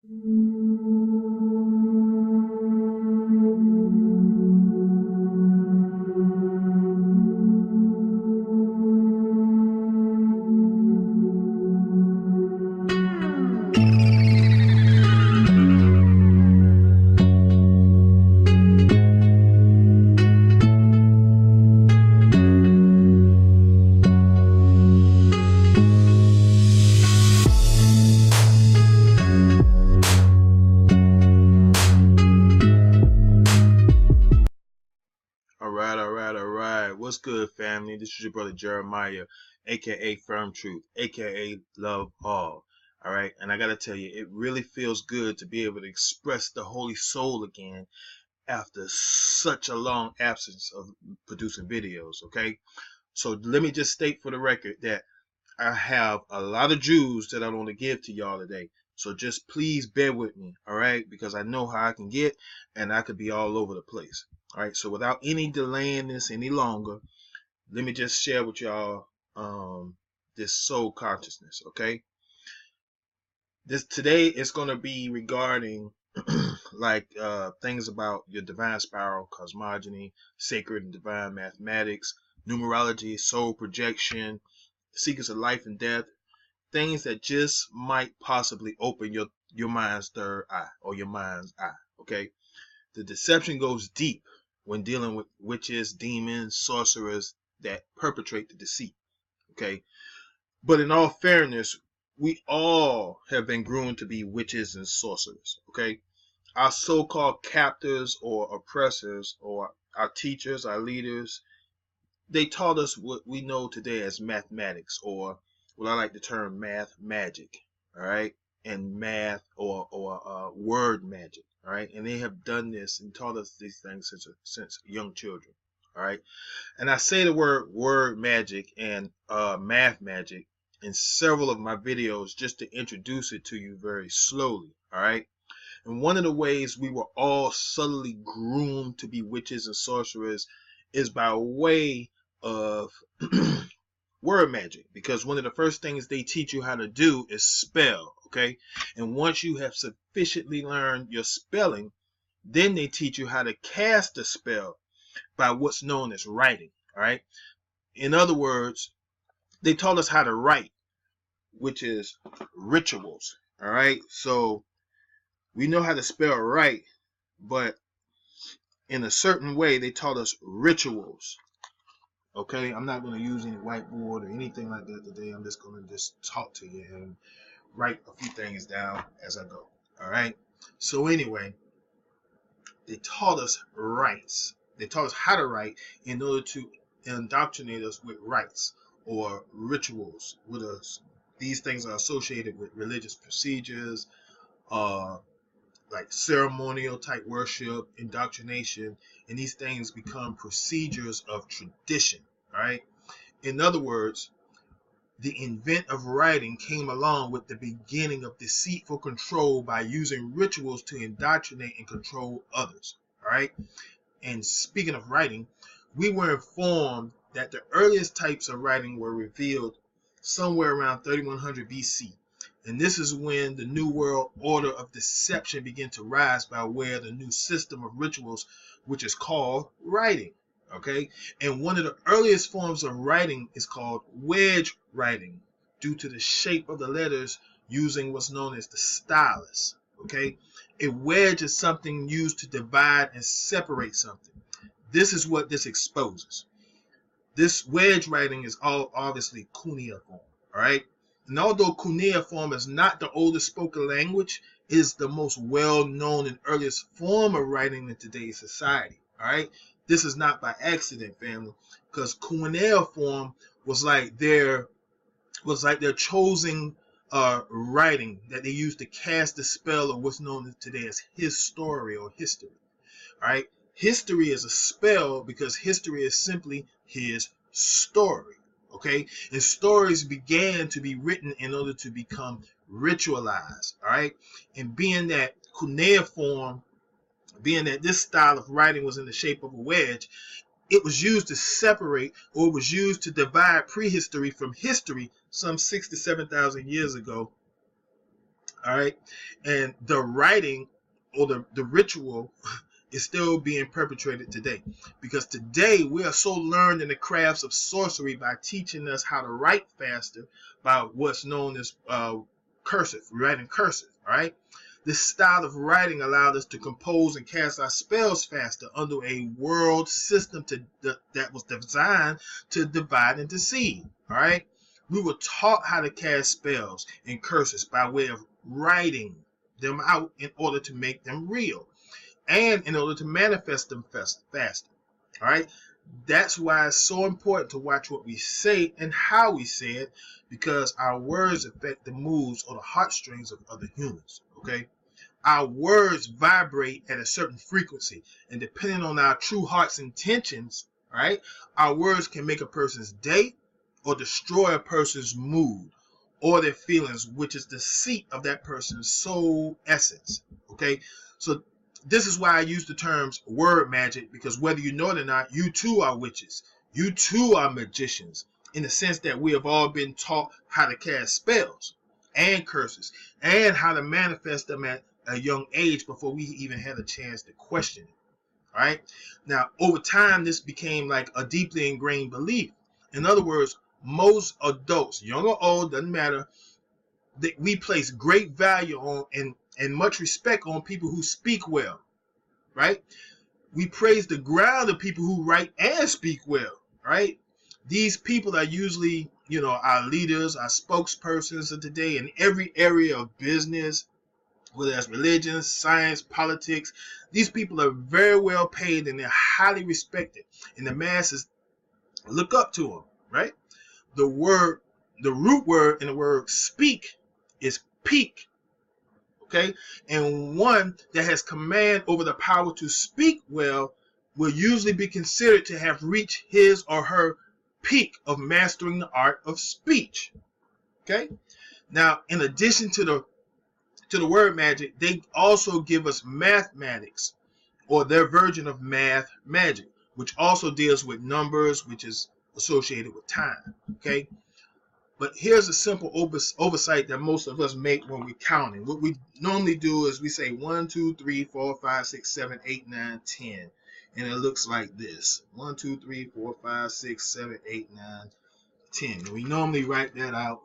All right. What's good, family? This is your brother Jeremiah, aka Firm Truth, aka Love All. All right, and I gotta tell you, it really feels good to be able to express the Holy Soul again after such a long absence of producing videos. Okay, so let me just state for the record that I have a lot of Jews that I want to give to y'all today. So just please bear with me, all right? Because I know how I can get, and I could be all over the place. All right, so without any delaying this any longer, let me just share with y'all this soul consciousness, okay? Today is going to be regarding like things about your divine spiral, cosmogony, sacred and divine mathematics, numerology, soul projection, secrets of life and death, things that just might possibly open your mind's third eye or your mind's eye, okay? The deception goes deep when dealing with witches, demons, sorcerers that perpetrate the deceit, okay? But in all fairness, we all have been groomed to be witches and sorcerers, okay? Our so-called captors or oppressors, or our teachers, our leaders, they taught us what we know today as mathematics, or what I like the term math magic, all right? And math or word magic, all right? And they have done this and taught us these things since young children, all right? And I say the word magic and math magic in several of my videos just to introduce it to you very slowly, all right? And one of the ways we were all subtly groomed to be witches and sorcerers is by way of word magic, because one of the first things they teach you how to do is spell, okay? And once you have sufficiently learned your spelling, then they teach you how to cast a spell by what's known as writing, all right? In other words, they taught us how to write, which is rituals, all right? So we know how to spell right, but in a certain way, they taught us rituals. Okay, I'm not going to use any whiteboard or anything like that today. I'm just going to just talk to you and write a few things down as I go. All right. So anyway, they taught us rites. They taught us how to write in order to indoctrinate us with rites or rituals with us. These things are associated with religious procedures, like ceremonial type worship, indoctrination, and these things become procedures of tradition, all right? In other words, the invent of writing came along with the beginning of deceitful control by using rituals to indoctrinate and control others, all right? And speaking of writing, we were informed that the earliest types of writing were revealed somewhere around 3100 BC. And this is when the New World Order of deception began to rise by way of the new system of rituals, which is called writing, okay? And one of the earliest forms of writing is called wedge writing, due to the shape of the letters using what's known as the stylus, okay? A wedge is something used to divide and separate something. This is what this exposes. This wedge writing is all obviously cuneiform, all right? And although cuneiform is not the oldest spoken language, it is the most well-known and earliest form of writing in today's society. All right, this is not by accident, family, because cuneiform was like their chosen writing that they used to cast the spell of what's known today as his story or history. All right, history is a spell because history is simply his story. Okay, and stories began to be written in order to become ritualized, all right? And being that cuneiform, being that this style of writing was in the shape of a wedge, it was used to separate, or it was used to divide prehistory from history some 6,000 to 7,000 years ago, All right. And the writing or the ritual is still being perpetrated today, because today we are so learned in the crafts of sorcery by teaching us how to write faster by what's known as cursive, writing cursive. All right. This style of writing allowed us to compose and cast our spells faster under a world system that was designed to divide and deceive. All right. We were taught how to cast spells and curses by way of writing them out in order to make them real and in order to manifest them faster. All right. That's why it's so important to watch what we say and how we say it, because our words affect the moods or the heartstrings of other humans. Okay. Our words vibrate at a certain frequency, and depending on our true heart's intentions, all right, our words can make a person's day or destroy a person's mood or their feelings, which is the seat of that person's soul essence. Okay, so this is why I use the terms word magic, because whether you know it or not, you too are witches. You too are magicians, in the sense that we have all been taught how to cast spells and curses and how to manifest them at a young age before we even had a chance to question it. All right. Now, over time, this became like a deeply ingrained belief. In other words, most adults, young or old, doesn't matter, that we place great value on and much respect on people who speak well. Right. We praise the ground of people who write and speak well. Right. These people are usually, our leaders, our spokespersons of today in every area of business, whether that's religion, science, politics. These people are very well paid and they're highly respected, and the masses look up to them, right? The root word in the word speak is peak, okay? And one that has command over the power to speak well will usually be considered to have reached his or her peak of mastering the art of speech, okay? Now, in addition to the word magic, they also give us mathematics, or their version of math magic, which also deals with numbers, which is associated with time. Okay, but here's a simple oversight that most of us make when we're counting. What we normally do is we say 1, 2, 3, 4, 5, 6, 7, 8, 9, 10, and it looks like this: 1, 2, 3, 4, 5, 6, 7, 8, 9, 10. And we normally write that out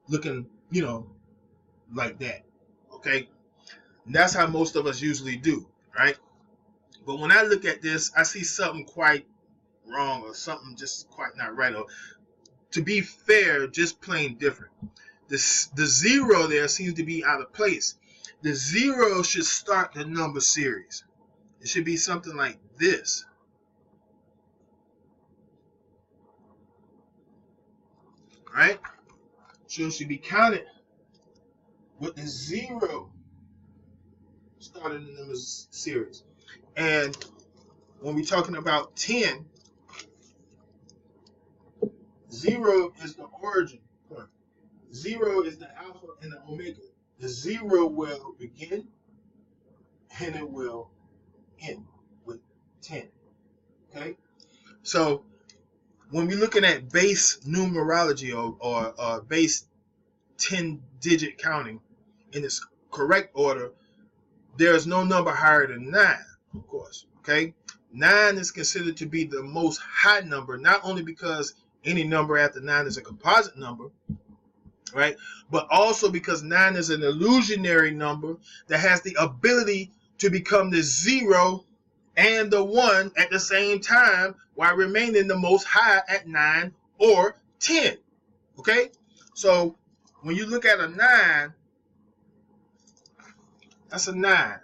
looking, like that. Okay, and that's how most of us usually do, right? But when I look at this, I see something quite wrong, or something just quite not right, or to be fair, just plain different. The zero there seems to be out of place. The zero should start the number series. It should be something like this. Right? So it should be counted with the zero starting the number series. And when we're talking about 10, 0 is the origin point. 0 is the alpha and the omega. The 0 will begin and it will end with 10. Okay? So when we're looking at base numerology or base 10-digit counting in its correct order, there's no number higher than 9, of course. Okay? 9 is considered to be the most high number, not only because any number after 9 is a composite number, right? But also because 9 is an illusionary number that has the ability to become the 0 and the 1 at the same time, while remaining the most high at 9 or 10. Okay? So when you look at a 9, that's a 9.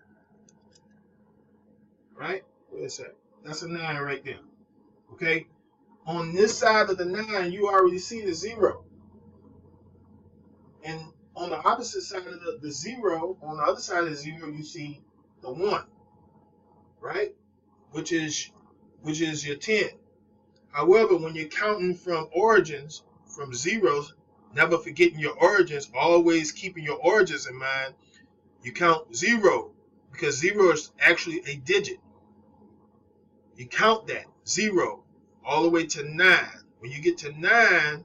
Right? Wait a second. That's a 9 right there. Okay? On this side of the 9, you already see the 0. And on the opposite side of the 0, on the other side of the 0, you see the 1. Right? Which is your 10. However, when you're counting from origins, from zeros, never forgetting your origins, always keeping your origins in mind, you count 0, because 0 is actually a digit. You count that 0 all the way to 9. When you get to 9,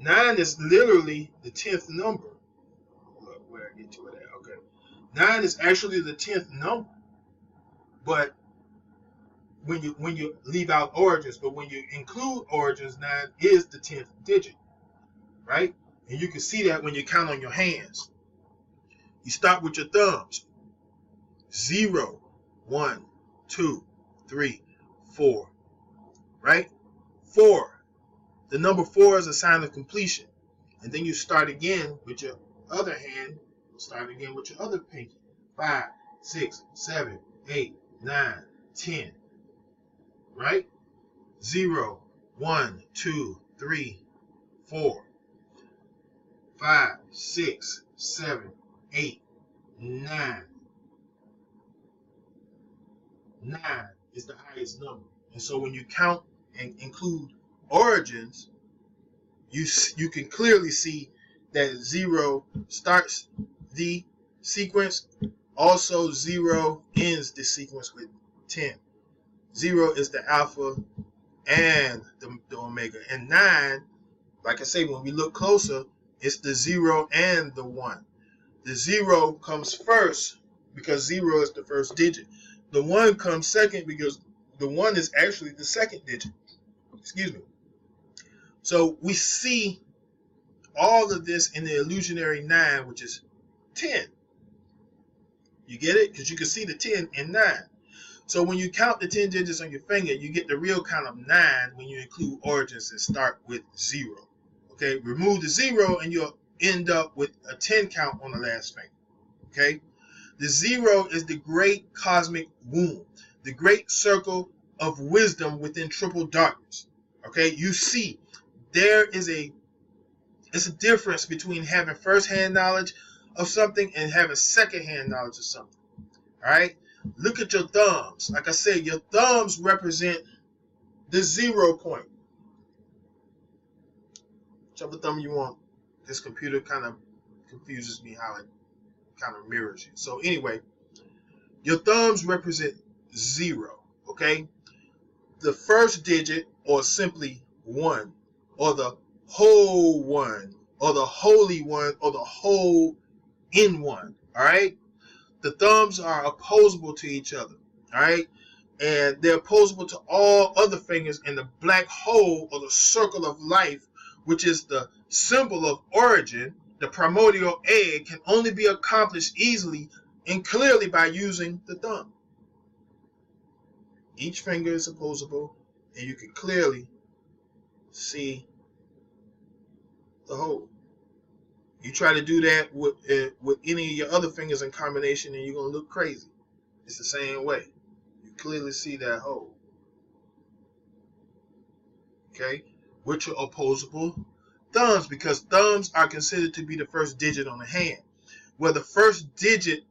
9 is literally the 10th number. where I get to it at. Okay. 9 is actually the 10th number. But when you leave out origins, but when you include origins, 9 is the 10th digit, right? And you can see that when you count on your hands. You start with your thumbs. 0, 1, 2, 3, 4, right? 4. The number 4 is a sign of completion. And then you start again with your other hand. Start again with your other pinky. 5, 6, 7, 8, 9, 10. Right? 0, 1, 2, 3, 4, 5, 6, 7, 8, 9. 9 is the highest number. And so when you count and include origins, you can clearly see that 0 starts the sequence. Also, 0 ends the sequence with 10. 0 is the alpha and the omega. And 9, like I say, when we look closer, it's the 0 and the 1. The 0 comes first because 0 is the first digit. The 1 comes second because the 1 is actually the second digit. Excuse me. So we see all of this in the illusionary 9, which is 10. You get it? Because you can see the 10 in 9. So when you count the 10 digits on your finger, you get the real count of 9 when you include origins and start with 0. Okay? Remove the 0 and you'll end up with a 10 count on the last finger. Okay? The 0 is the great cosmic womb, the great circle of wisdom within triple darkness. Okay? You see, it's a difference between having first-hand knowledge of something and having second-hand knowledge of something. All right? Look at your thumbs. Like I said, your thumbs represent the 0 point. Whichever thumb you want. This computer kind of confuses me how it kind of mirrors you. So anyway, your thumbs represent 0. Okay? The first digit, or simply 1, or the whole 1, or the holy 1, or the whole in 1. All right? The thumbs are opposable to each other. All right? And they're opposable to all other fingers in the black hole, or the circle of life, which is the symbol of origin. The primordial egg can only be accomplished easily and clearly by using the thumb. Each finger is opposable, and you can clearly see the whole. You try to do that with any of your other fingers in combination, and you're going to look crazy. It's the same way. You clearly see that whole. Okay? With your opposable thumbs, because thumbs are considered to be the first digit on the hand. Well, the first digit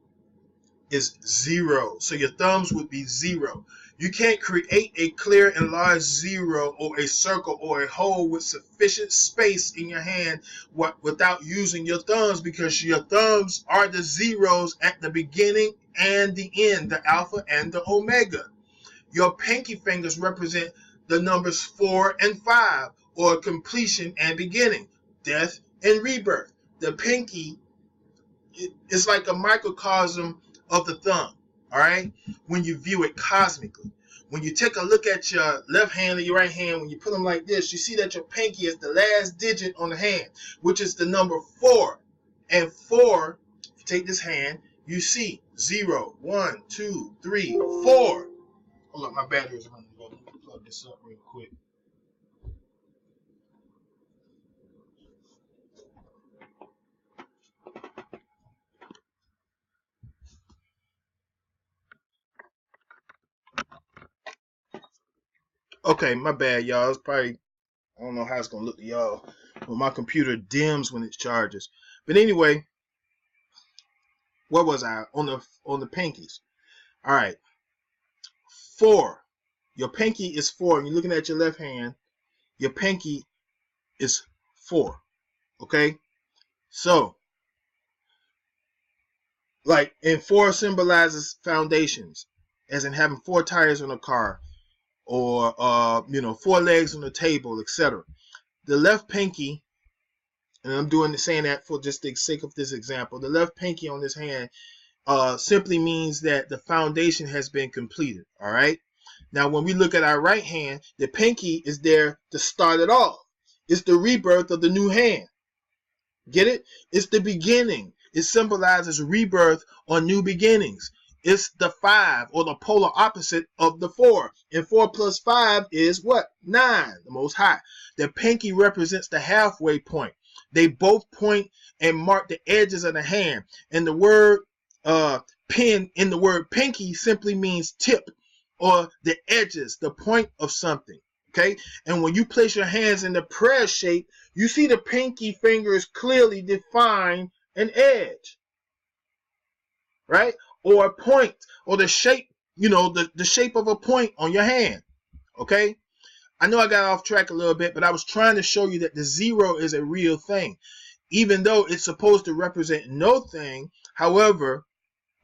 is 0. So your thumbs would be 0. You can't create a clear and large 0 or a circle or a hole with sufficient space in your hand without using your thumbs, because your thumbs are the zeros at the beginning and the end, the alpha and the omega. Your pinky fingers represent the numbers 4 and 5, or completion and beginning, death and rebirth. The pinky is like a microcosm of the thumb. All right, when you view it cosmically, when you take a look at your left hand and your right hand, when you put them like this, you see that your pinky is the last digit on the hand, which is the number 4. And 4, if you take this hand, you see 0, 1, 2, 3, 4. Hold up, my battery is running low. Let me plug this up real quick. Okay, my bad, y'all. It's probably, I don't know how it's going to look to y'all, but my computer dims when it charges. But anyway, where was I? On the pinkies. All right. 4. Your pinky is 4. And you're looking at your left hand. Your pinky is 4. Okay? So, like, and 4 symbolizes foundations, as in having 4 tires on a car, or 4 legs on the table, etc. The left pinky and I'm saying that for just the sake of this example. The left pinky on this hand simply means that the foundation has been completed. All right. Now, when we look at our right hand, the pinky is there to start it off. It's the rebirth of the new hand. Get it? It's the beginning. It symbolizes rebirth or new beginnings. It's the 5, or the polar opposite of the 4. And 4 plus 5 is what? 9, the Most High. The pinky represents the halfway point. They both point and mark the edges of the hand. And the word pin in the word pinky simply means tip, or the edges, the point of something. Okay? And when you place your hands in the prayer shape, you see the pinky fingers clearly define an edge. Right? Or a point, or the shape, the shape of a point on your hand. Okay? I know I got off track a little bit, but I was trying to show you that the 0 is a real thing. Even though it's supposed to represent no thing, however,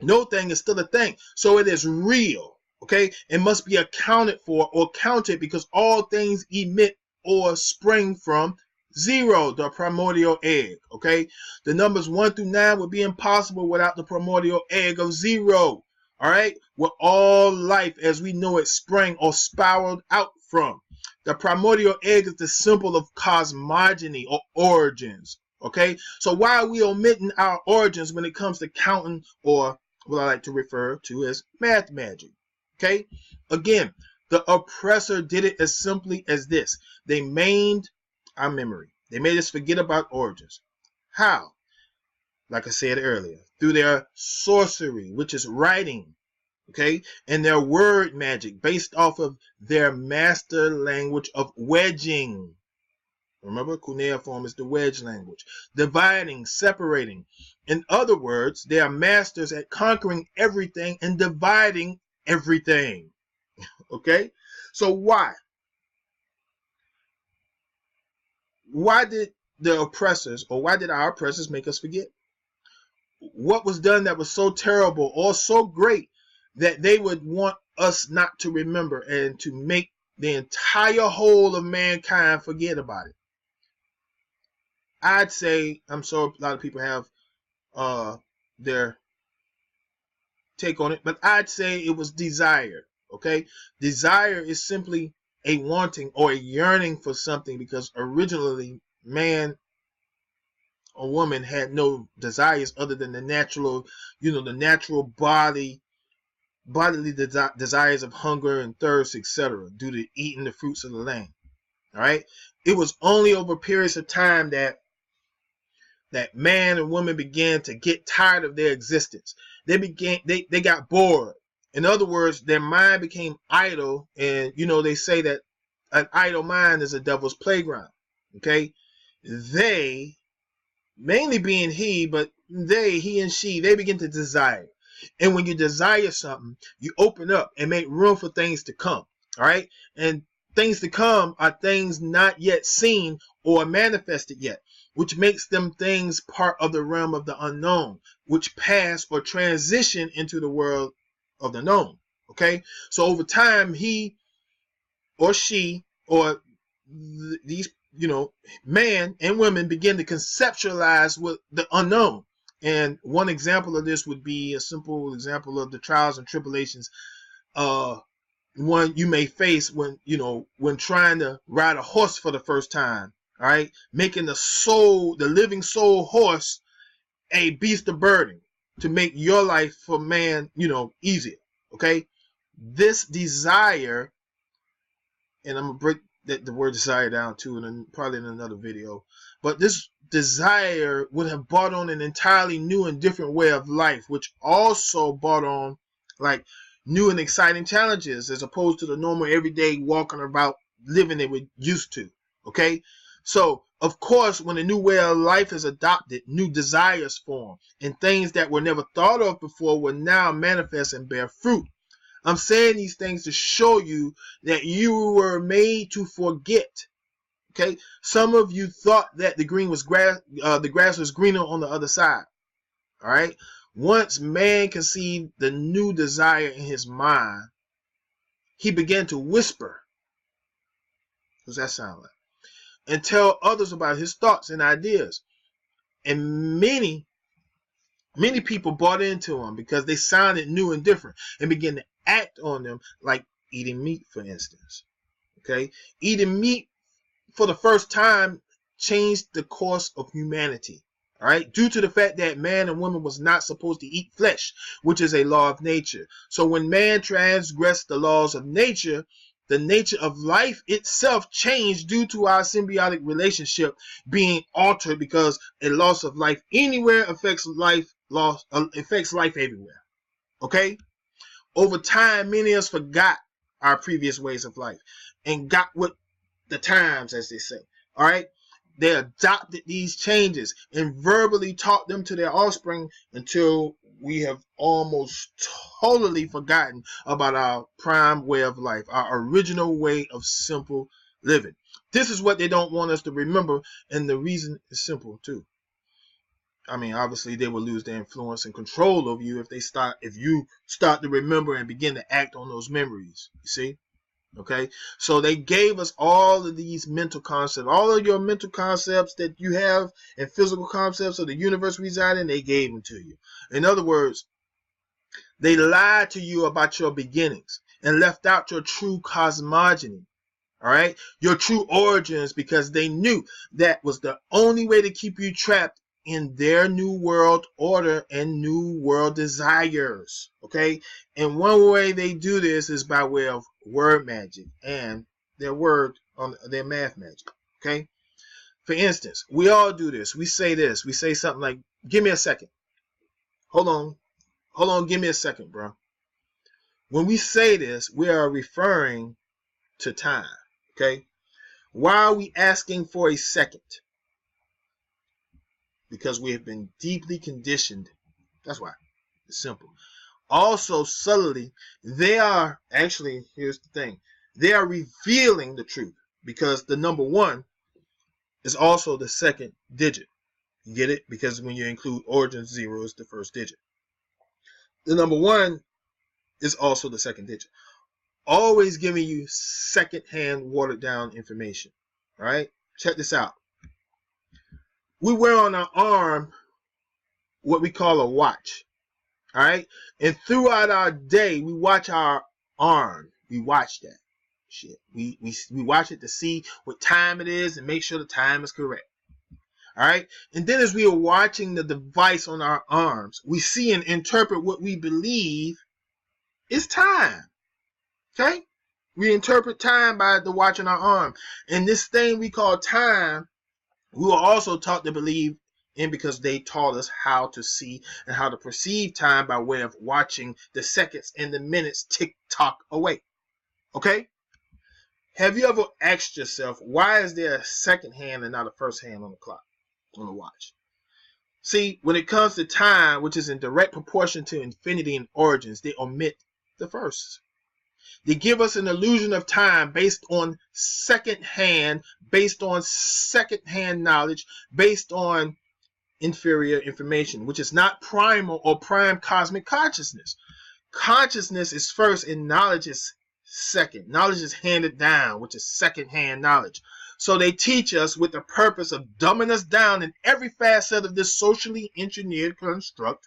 no thing is still a thing. So it is real. Okay? It must be accounted for or counted, because all things emit or spring from 0, the primordial egg. Okay? The numbers 1 through 9 would be impossible without the primordial egg of 0. All right? Where all life as we know it sprang or spiraled out from. The primordial egg is the symbol of cosmogony, or origins. Okay? So why are we omitting our origins when it comes to counting, or what I like to refer to as math magic? Okay? Again, the oppressor did it as simply as this. They maimed our memory. They made us forget about origins. How? Like I said earlier, through their sorcery, which is writing, okay, and their word magic based off of their master language of wedging. Remember, cuneiform is the wedge language. Dividing, separating. In other words, they are masters at conquering everything and dividing everything. Okay? So why? Why did the oppressors, or why did our oppressors make us forget? What was done that was so terrible or so great that they would want us not to remember, and to make the entire whole of mankind forget about it? I'd say, I'm sure a lot of people have their take on it, but I'd say it was desire. Okay? Desire is simply a wanting or a yearning for something, because originally man or woman had no desires other than the natural, the natural bodily desires of hunger and thirst, etc., due to eating the fruits of the land. All right? It was only over periods of time that man and woman began to get tired of their existence. They got bored. In other words, their mind became idle, and they say that an idle mind is a devil's playground. Okay? They, mainly being he, but he and she, they begin to desire. And when you desire something, you open up and make room for things to come. All right? And things to come are things not yet seen or manifested yet, which makes them things part of the realm of the unknown, which pass or transition into the world of the known. Okay? So over time, he or she, or these, man and women begin to conceptualize with the unknown. And one example of this would be a simple example of the trials and tribulations one you may face when trying to ride a horse for the first time. All right, making the living soul horse a beast of burden to make your life for man, easier. Okay, this desire, and I'm gonna break the word desire down too, and probably in another video. But this desire would have brought on an entirely new and different way of life, which also brought on like new and exciting challenges, as opposed to the normal everyday walking about living that we're used to. Okay, so of course, when a new way of life is adopted, new desires form, and things that were never thought of before will now manifest and bear fruit. I'm saying these things to show you that you were made to forget. Okay, some of you thought that the grass was greener on the other side. All right, once man conceived the new desire in his mind, he began to whisper. What does that sound like? And tell others about his thoughts and ideas. And many people bought into them because they sounded new and different and began to act on them, like eating meat, for instance. Okay, eating meat for the first time changed the course of humanity. All right, due to the fact that man and woman was not supposed to eat flesh, which is a law of nature. So when man transgressed the laws of nature, the nature of life itself changed due to our symbiotic relationship being altered, because a loss of life anywhere affects life everywhere. Okay? Over time, many of us forgot our previous ways of life and got with the times, as they say. All right? They adopted these changes and verbally taught them to their offspring until we have almost totally forgotten about our prime way of life, our original way of simple living. This is what they don't want us to remember, and the reason is simple too. I mean, obviously they will lose their influence and control over you if you start to remember and begin to act on those memories. You see? Okay, so they gave us all of these mental concepts, all of your mental concepts that you have and physical concepts of the universe reside in, they gave them to you. In other words, they lied to you about your beginnings and left out your true cosmogony. All right, your true origins, because they knew that was the only way to keep you trapped in their new world order and new world desires. Okay, and one way they do this is by way of word magic and their math magic. Okay, for instance, we all do this. We say something like, give me a second. Hold on, give me a second, bro. When we say this, we are referring to time. Okay, why are we asking for a second? Because we have been deeply conditioned. That's why. It's simple. Also, subtly, they are actually, here's the thing, they are revealing the truth, because the number 1 is also the second digit. You get it? Because when you include origins, 0 is the first digit. The number 1 is also the second digit. Always giving you second-hand, watered-down information. All right? Check this out. We wear on our arm what we call a watch. All right? And throughout our day, we watch our arm. We watch that shit. We watch it to see what time it is and make sure the time is correct. All right? And then as we are watching the device on our arms, we see and interpret what we believe is time. Okay? We interpret time by the watch on our arm. And this thing we call time, we were also taught to believe in, because they taught us how to see and how to perceive time by way of watching the seconds and the minutes tick-tock away. Okay? Have you ever asked yourself, why is there a second hand and not a first hand on the clock, on the watch? See, when it comes to time, which is in direct proportion to infinity and origins, they omit the first. They give us an illusion of time based on second-hand knowledge, based on inferior information, which is not primal or prime cosmic consciousness. Consciousness is first and knowledge is second. Knowledge is handed down, which is second-hand knowledge. So they teach us with the purpose of dumbing us down in every facet of this socially engineered construct.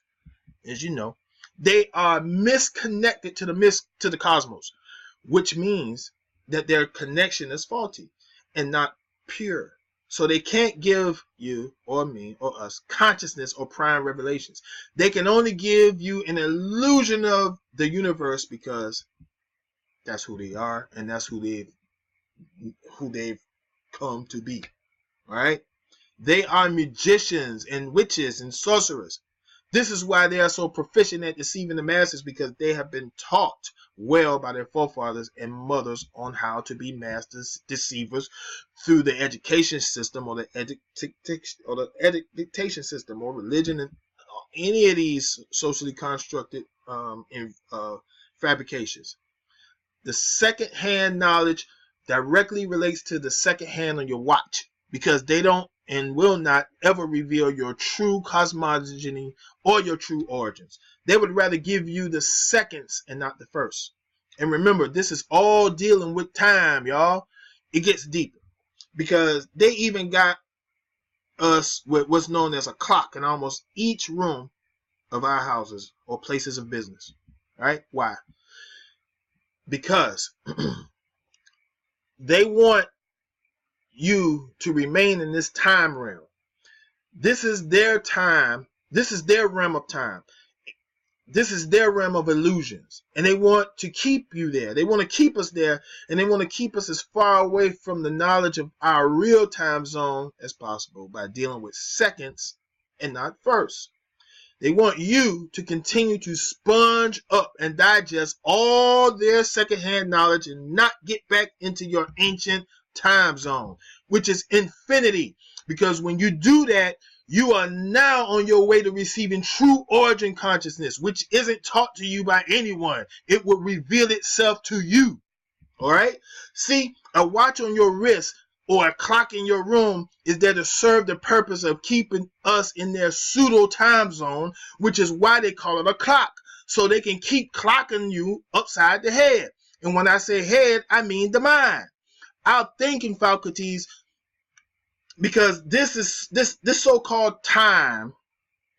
As you know, they are misconnected to the cosmos, which means that their connection is faulty and not pure. So they can't give you or me or us consciousness or prime revelations. They can only give you an illusion of the universe, because that's who they are and that's who they've come to be. All right? They are magicians and witches and sorcerers. This is why they are so proficient at deceiving the masses, because they have been taught well by their forefathers and mothers on how to be masters deceivers through the education system or the education system or religion and any of these socially constructed fabrications. The second-hand knowledge directly relates to the second hand on your watch, because they don't and will not ever reveal your true cosmogony or your true origins. They would rather give you the seconds and not the first. And remember, this is all dealing with time, y'all. It gets deeper, because they even got us with what's known as a clock in almost each room of our houses or places of business. Right? Why? Because they want you to remain in this time realm. This is their time. This is their realm of time. This is their realm of illusions. And they want to keep you there. They want to keep us there. And they want to keep us as far away from the knowledge of our real time zone as possible by dealing with seconds and not first. They want you to continue to sponge up and digest all their secondhand knowledge and not get back into your ancient time zone, which is infinity. Because when you do that, you are now on your way to receiving true origin consciousness, which isn't taught to you by anyone. It will reveal itself to you. All right? See, a watch on your wrist or a clock in your room is there to serve the purpose of keeping us in their pseudo time zone, which is why they call it a clock, so they can keep clocking you upside the head. And when I say head, I mean the mind, our thinking faculties, because this so-called time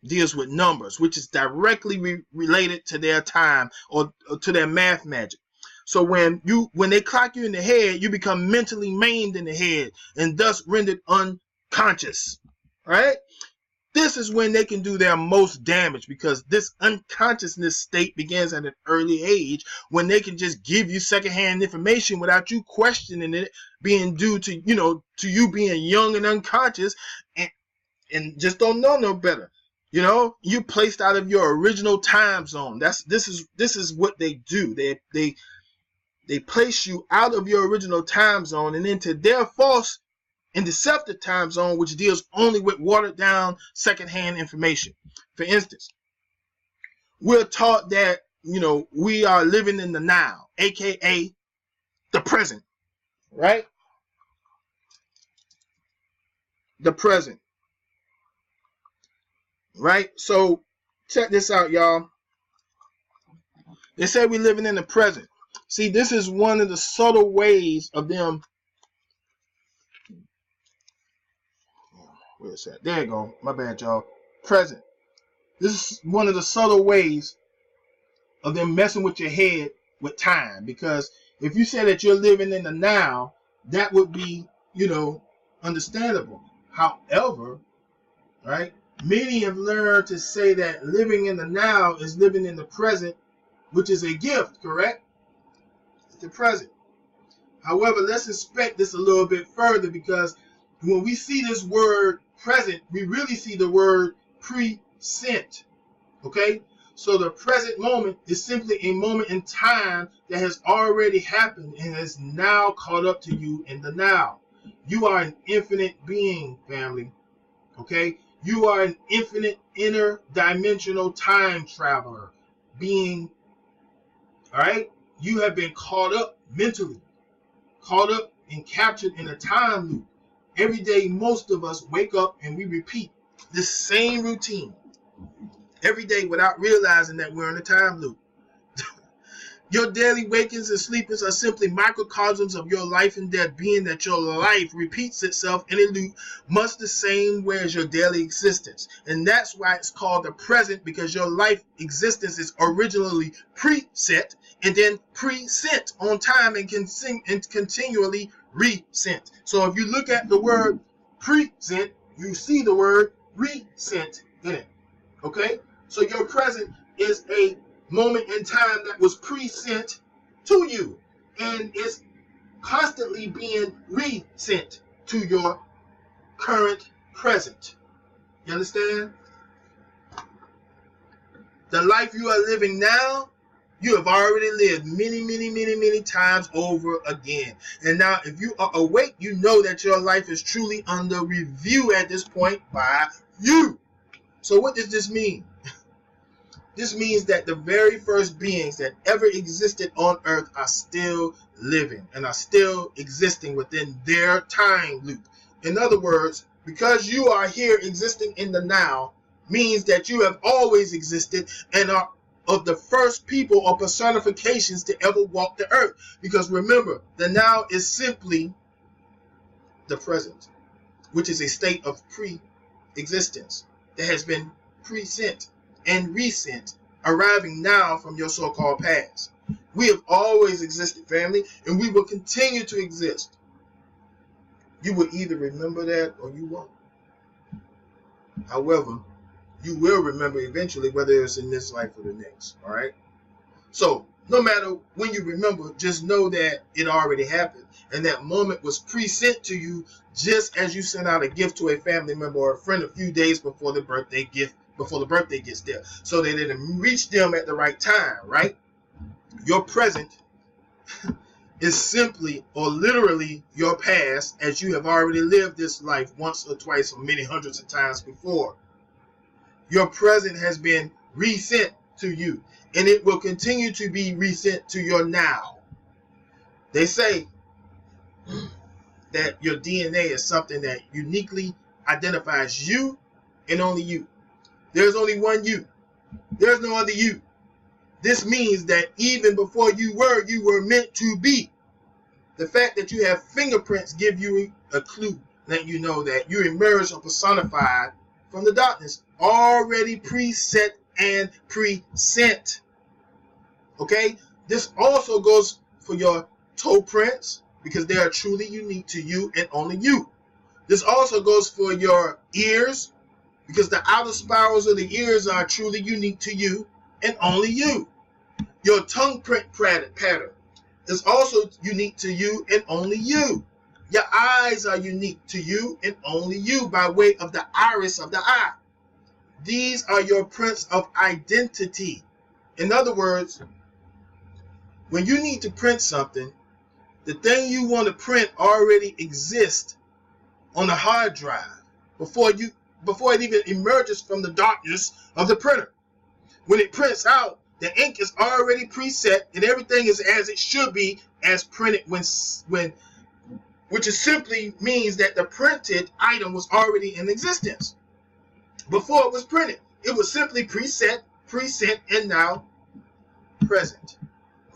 deals with numbers, which is directly related to their time or to their math magic. So when they clock you in the head, you become mentally maimed in the head and thus rendered unconscious. Right? This is when they can do their most damage, because this unconsciousness state begins at an early age when they can just give you secondhand information without you questioning it, being due to you being young and unconscious and just don't know no better. You placed out of your original time zone. This is what they do. They place you out of your original time zone and into their false and deceptive time zone, which deals only with watered down secondhand information. For instance, we're taught that we are living in the now, aka the present, right? The present, right? So check this out, y'all. They say we're living in the present. See, this is one of the subtle ways of them. Where's that? There you go. My bad, y'all. Present. This is one of the subtle ways of them messing with your head with time. Because if you say that you're living in the now, that would be, understandable. However, right, many have learned to say that living in the now is living in the present, which is a gift, correct? It's the present. However, let's inspect this a little bit further, because when we see this word present, we really see the word present. Okay? So the present moment is simply a moment in time that has already happened and is now caught up to you in the now. You are an infinite being, family. Okay? You are an infinite interdimensional time traveler being. All right? You have been caught up mentally, caught up and captured in a time loop. Every day, most of us wake up and we repeat this same routine every day without realizing that we're in a time loop. Your daily wakings and sleepings are simply microcosms of your life and death, being that your life repeats itself in a loop much the same way as your daily existence. And that's why it's called the present, because your life existence is originally preset and then present on time and continually resent. So if you look at the word present, you see the word resent in it. Okay? So your present is a moment in time that was present to you, and it's constantly being resent to your current present. You understand? The life you are living now, you have already lived many times over again. And now if you are awake, you know that your life is truly under review at this point by you. So what does this mean? This means that the very first beings that ever existed on earth are still living and are still existing within their time loop. In other words, because you are here existing in the now means that you have always existed and are of the first people or personifications to ever walk the earth. Because remember, the now is simply the present, which is a state of pre-existence that has been present and resent, arriving now from your so-called past. We have always existed, family, and we will continue to exist. You will either remember that or you won't. However, you will remember eventually, whether it's in this life or the next. All right? So, no matter when you remember, just know that it already happened. And that moment was present to you just as you sent out a gift to a family member or a friend a few days before the birthday gets there. So that it reached them at the right time, right? Your present is simply or literally your past, as you have already lived this life once or twice or many hundreds of times before. Your present has been resent to you, and it will continue to be resent to your now. They say that your DNA is something that uniquely identifies you and only you. There's only one you. There's no other you. This means that even before you were meant to be. The fact that you have fingerprints give you a clue, letting you know that you emerged or personified from the darkness, already preset and present. Okay? This also goes for your toe prints, because they are truly unique to you and only you. This also goes for your ears, because the outer spirals of the ears are truly unique to you and only you. Your tongue print pattern is also unique to you and only you. Your eyes are unique to you and only you by way of the iris of the eye. These are your prints of identity. In other words, when you need to print something, the thing you want to print already exists on the hard drive before it even emerges from the darkness of the printer. When it prints out, the ink is already preset and everything is as it should be as printed which is simply means that the printed item was already in existence before it was printed. It was simply preset, and now present.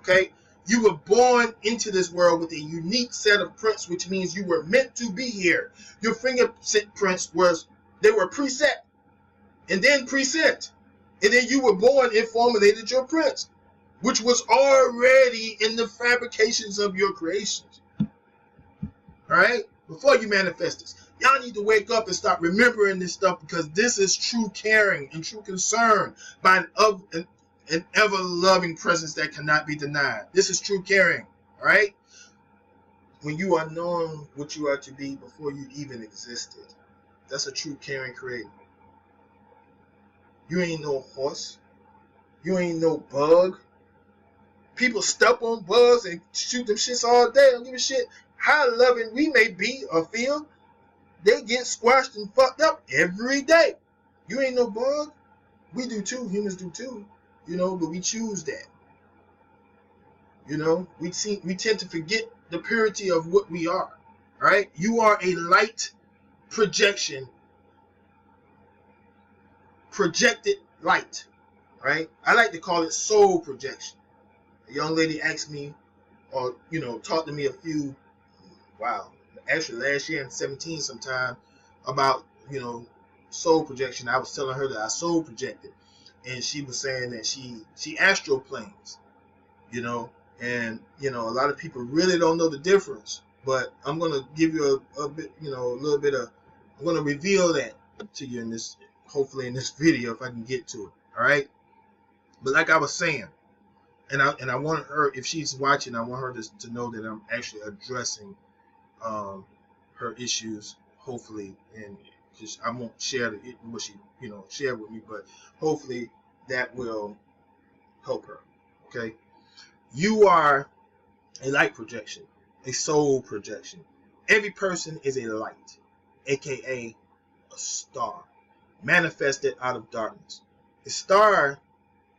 Okay? You were born into this world with a unique set of prints, which means you were meant to be here. Your fingerprints were preset and then present. And then you were born and formulated your prints, which was already in the fabrications of your creations. All right? Before you manifest this, y'all need to wake up and start remembering this stuff, because this is true caring and true concern by an ever-loving presence that cannot be denied. This is true caring. All right? When you are knowing what you are to be before you even existed, that's a true caring creator. You ain't no horse. You ain't no bug. People step on bugs and shoot them shits all day. Don't give a shit how loving we may be or feel. They get squashed and fucked up every day. You ain't no bug. We do too. Humans do too. But we choose that. We tend to forget the purity of what we are. Right? You are a light projection. Projected light, right? I like to call it soul projection. A young lady asked me, or talked to me actually last year in 17 sometime, about soul projection. I was telling her that I soul projected, and she was saying that she astral planes, and a lot of people really don't know the difference. But I'm gonna give you a bit, a little bit of. I'm gonna reveal that to you in this. Hopefully in this video, if I can get to it. All right. But like I was saying, and I want her, if she's watching, I want her to know that I'm actually addressing her issues, hopefully, and just I won't share what she shared with me, but hopefully that will help her. Okay. You are a light projection, a soul projection. Every person is a light, aka a star, manifested out of darkness. A star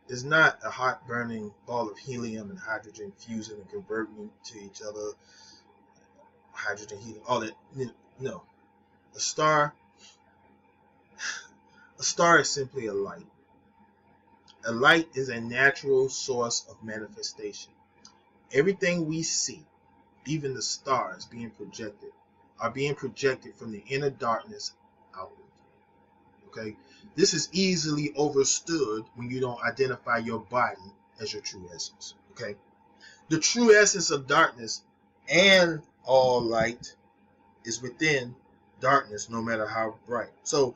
is not a hot burning ball of helium and hydrogen fusing and converting to each other. Hydrogen, helium, all that. No. A star is simply a light. A light is a natural source of manifestation. Everything we see, even the stars being projected, are being projected from the inner darkness outward. Okay? This is easily overstood when you don't identify your body as your true essence. Okay? The true essence of darkness and all light is within darkness, no matter how bright. So,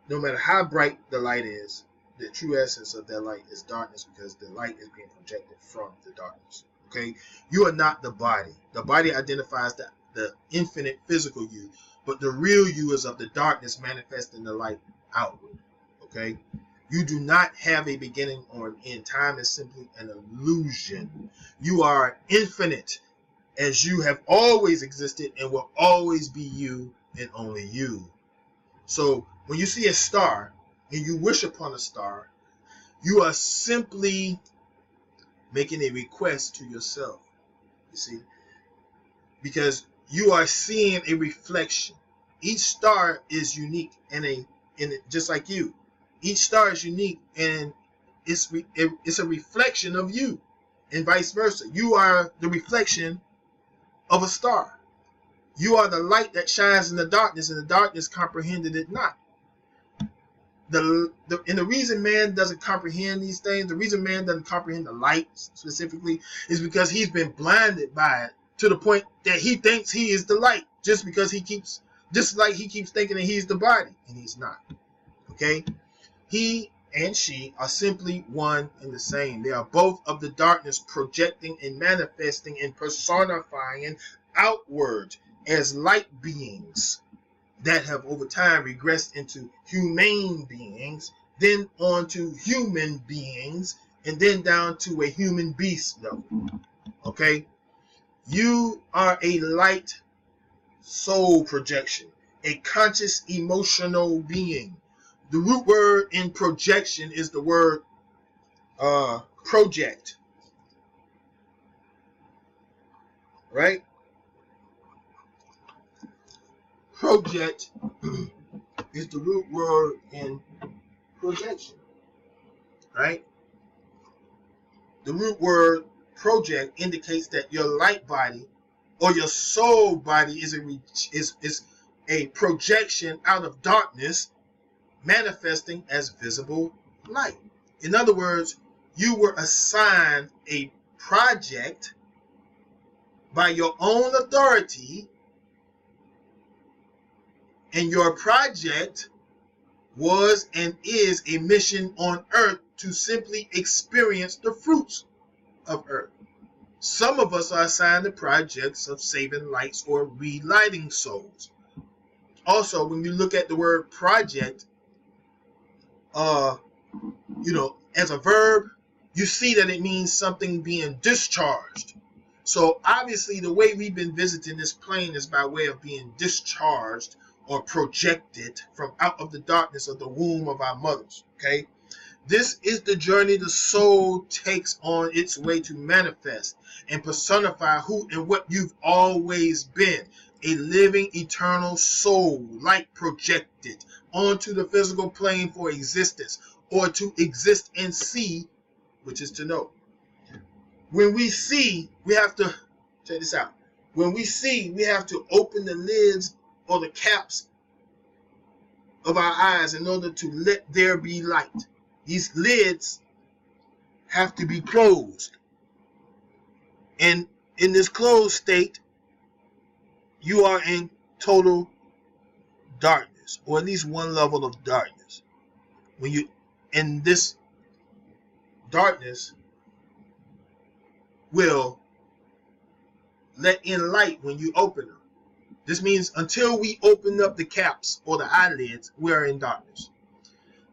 no matter how bright the light is, the true essence of that light is darkness, because the light is being projected from the darkness. Okay? You are not the body. The body identifies the infinite physical you, but the real you is of the darkness manifesting the light outward. Okay? You do not have a beginning or an end. Time is simply an illusion. You are infinite, as you have always existed and will always be you and only you. So when you see a star and you wish upon a star, you are simply making a request to yourself, you see, because you are seeing a reflection. Each star is unique and just like you. Each star is unique and it's a reflection of you, and vice versa. You are the reflection of a star. You are the light that shines in the darkness, and the darkness comprehended it not. And the reason man doesn't comprehend these things, the reason man doesn't comprehend the light specifically, is because he's been blinded by it to the point that he thinks he is the light, just like he keeps thinking that he's the body, and he's not. Okay? He and she are simply one and the same. They are both of the darkness, projecting and manifesting and personifying outward as light beings that have over time regressed into humane beings, then on to human beings, and then down to a human beast level. Okay? You are a light soul projection, a conscious emotional being. The root word in projection is the word project. Right? Project is the root word in projection. Right? The root word project indicates that your light body or your soul body is a projection out of darkness, manifesting as visible light. In other words, you were assigned a project by your own authority, and your project was and is a mission on earth to simply experience the fruits of earth. Some of us are assigned the projects of saving lights or relighting souls. Also, when you look at the word project, as a verb, you see that it means something being discharged. So obviously the way we've been visiting this plane is by way of being discharged or projected from out of the darkness of the womb of our mothers. Okay? This is the journey the soul takes on its way to manifest and personify who and what you've always been. A living, eternal soul, light projected onto the physical plane for existence, or to exist and see, which is to know. When we see, we have to, check this out. When we see, we have to open the lids or the caps of our eyes in order to let there be light. These lids have to be closed. And in this closed state, you are in total darkness, or at least one level of darkness. When you in this darkness will let in light when you open them. This means until we open up the caps or the eyelids, we are in darkness.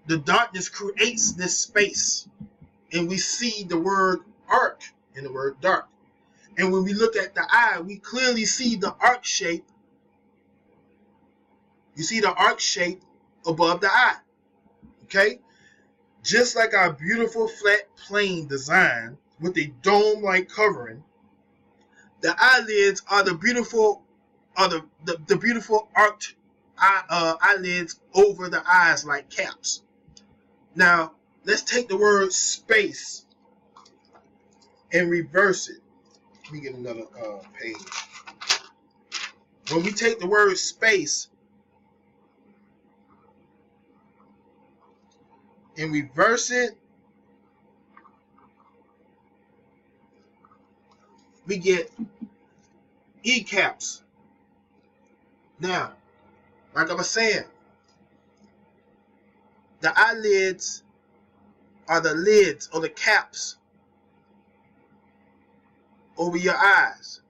The darkness creates this space, and we see the word arc in the word dark. And when we look at the eye, we clearly see the arc shape. You see the arc shape above the eye. Okay? Just like our beautiful flat plane design with a dome-like covering, the eyelids are the beautiful, the beautiful arced eyelids over the eyes like caps. Now, let's take the word space and reverse it. Let me get another page. When we take the word space and reverse it, we get E caps. Now, like I was saying, the eyelids are the lids or the caps over your eyes.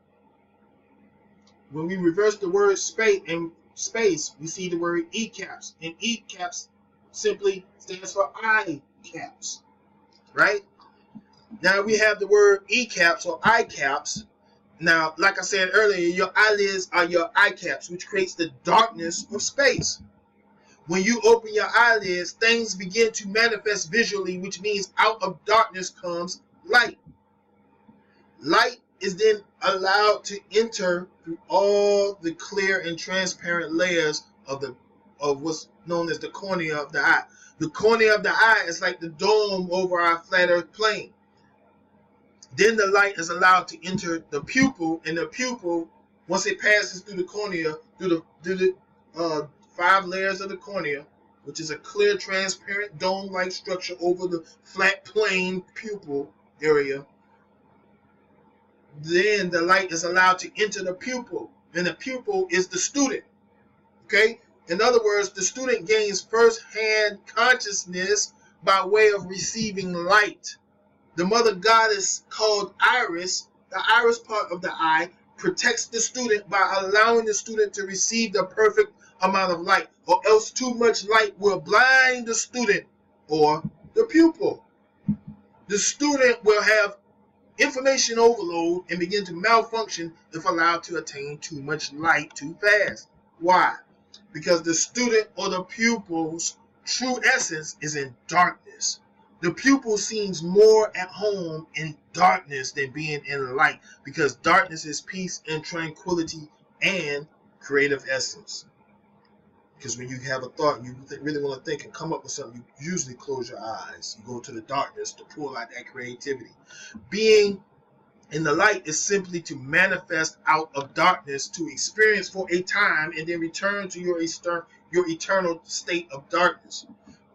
When we reverse the word space and space, we see the word E caps, and E caps simply stands for eye caps, right? Now we have the word E caps or eye caps. Now, like I said earlier, your eyelids are your eye caps, which creates the darkness of space. When you open your eyelids, things begin to manifest visually, which means out of darkness comes light. Light is then allowed to enter through all the clear and transparent layers of what's known as the cornea of the eye. The cornea of the eye is like the dome over our flat earth plane. Then the light is allowed to enter the pupil, and the pupil, once it passes through the cornea, through the 5 layers of the cornea, which is a clear, transparent, dome-like structure over the flat plane pupil area, then the light is allowed to enter the pupil, and the pupil is the student. Okay? In other words, the student gains first-hand consciousness by way of receiving light. The mother goddess called Iris, the iris part of the eye, protects the student by allowing the student to receive the perfect amount of light, or else too much light will blind the student or the pupil. The student will have information overload and begin to malfunction if allowed to attain too much light too fast. Why? Because the student or the pupil's true essence is in darkness. The pupil seems more at home in darkness than being in light, because darkness is peace and tranquility and creative essence. Because when you have a thought, you really want to think and come up with something, you usually close your eyes. You go to the darkness to pull out that creativity. Being in the light is simply to manifest out of darkness, to experience for a time, and then return to your eternal state of darkness.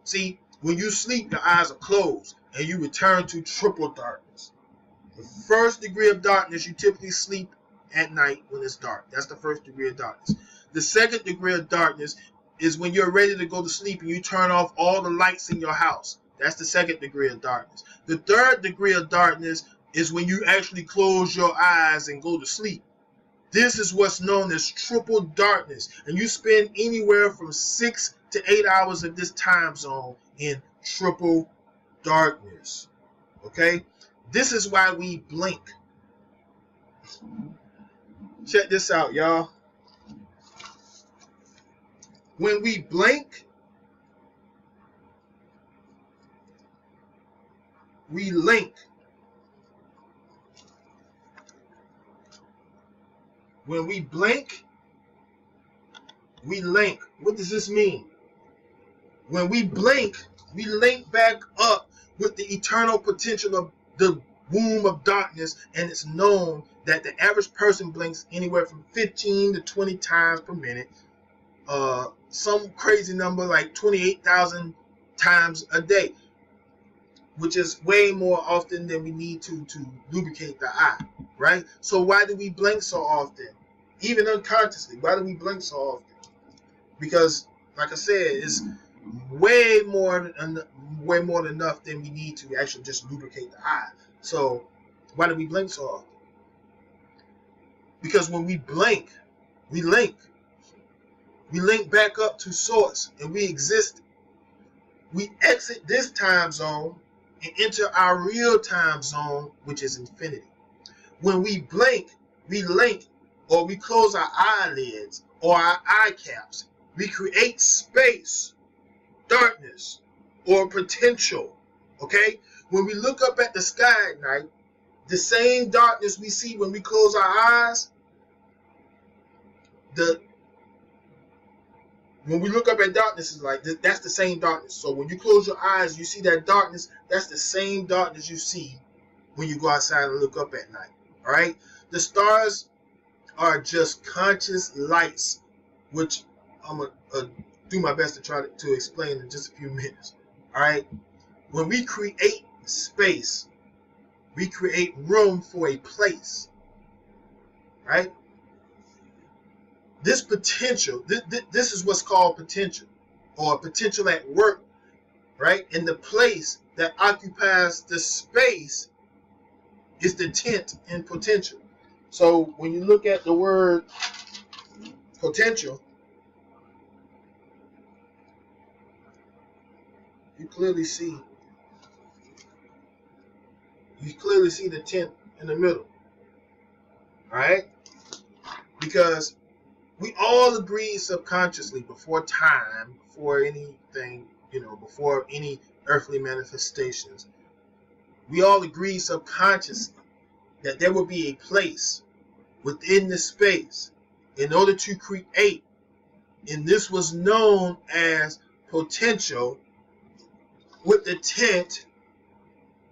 See, when you sleep, your eyes are closed, and you return to triple darkness. The first degree of darkness, you typically sleep at night when it's dark. That's the first degree of darkness. The second degree of darkness is when you're ready to go to sleep and you turn off all the lights in your house. That's the second degree of darkness. The third degree of darkness is when you actually close your eyes and go to sleep. This is what's known as triple darkness, and you spend anywhere from 6 to 8 hours of this time zone in triple darkness. Okay? This is why we blink. Check this out, y'all. When we blink, we link. When we blink, we link. What does this mean? When we blink, we link back up with the eternal potential of the womb of darkness, and it's known that the average person blinks anywhere from 15 to 20 times per minute. Some crazy number like 28,000 times a day, which is way more often than we need to lubricate the eye, right? So why do we blink so often? Even unconsciously, why do we blink so often? Because, like I said, it's way more than enough than we need to actually just lubricate the eye. So why do we blink so often? Because when we blink, we link. We link back up to source, and we exist. We exit this time zone and enter our real time zone, which is infinity. When we blink, we link, or we close our eyelids or our eye caps. We create space, darkness, or potential. Okay? When we look up at the sky at night, the same darkness we see when we close our eyes, when we look up at darkness, it's like that's the same darkness. So when you close your eyes, you see that darkness. That's the same darkness you see when you go outside and look up at night. All right. The stars are just conscious lights, which I'm going to do my best to try to explain in just a few minutes. All right? When we create space, we create room for a place. Right? This potential, this is what's called potential, or potential at work, right? And the place that occupies the space is the tent in potential. So when you look at the word potential, you clearly see the tent in the middle. All right? Because we all agree subconsciously before time, before anything, before any earthly manifestations, we all agree subconsciously that there will be a place within the space in order to create, and this was known as potential, with the tent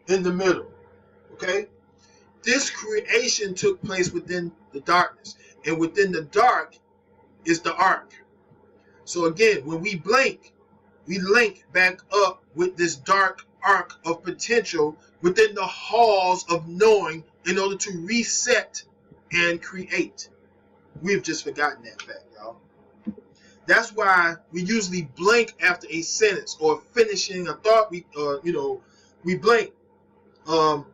in the middle. Okay? This creation took place within the darkness, and within the dark is the arc. So again, when we blink, we link back up with this dark arc of potential within the halls of knowing in order to reset and create. We've just forgotten that fact, y'all. That's why we usually blink after a sentence or finishing a thought. We blink. And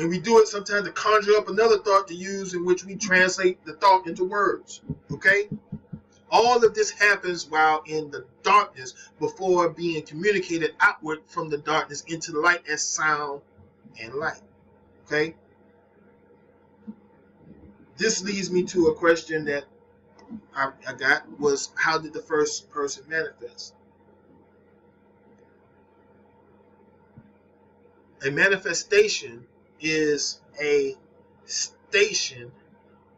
we do it sometimes to conjure up another thought to use, in which we translate the thought into words. Okay? All of this happens while in the darkness before being communicated outward from the darkness into the light as sound and light. Okay? This leads me to a question that I got, was how did the first person manifest? A manifestation is a station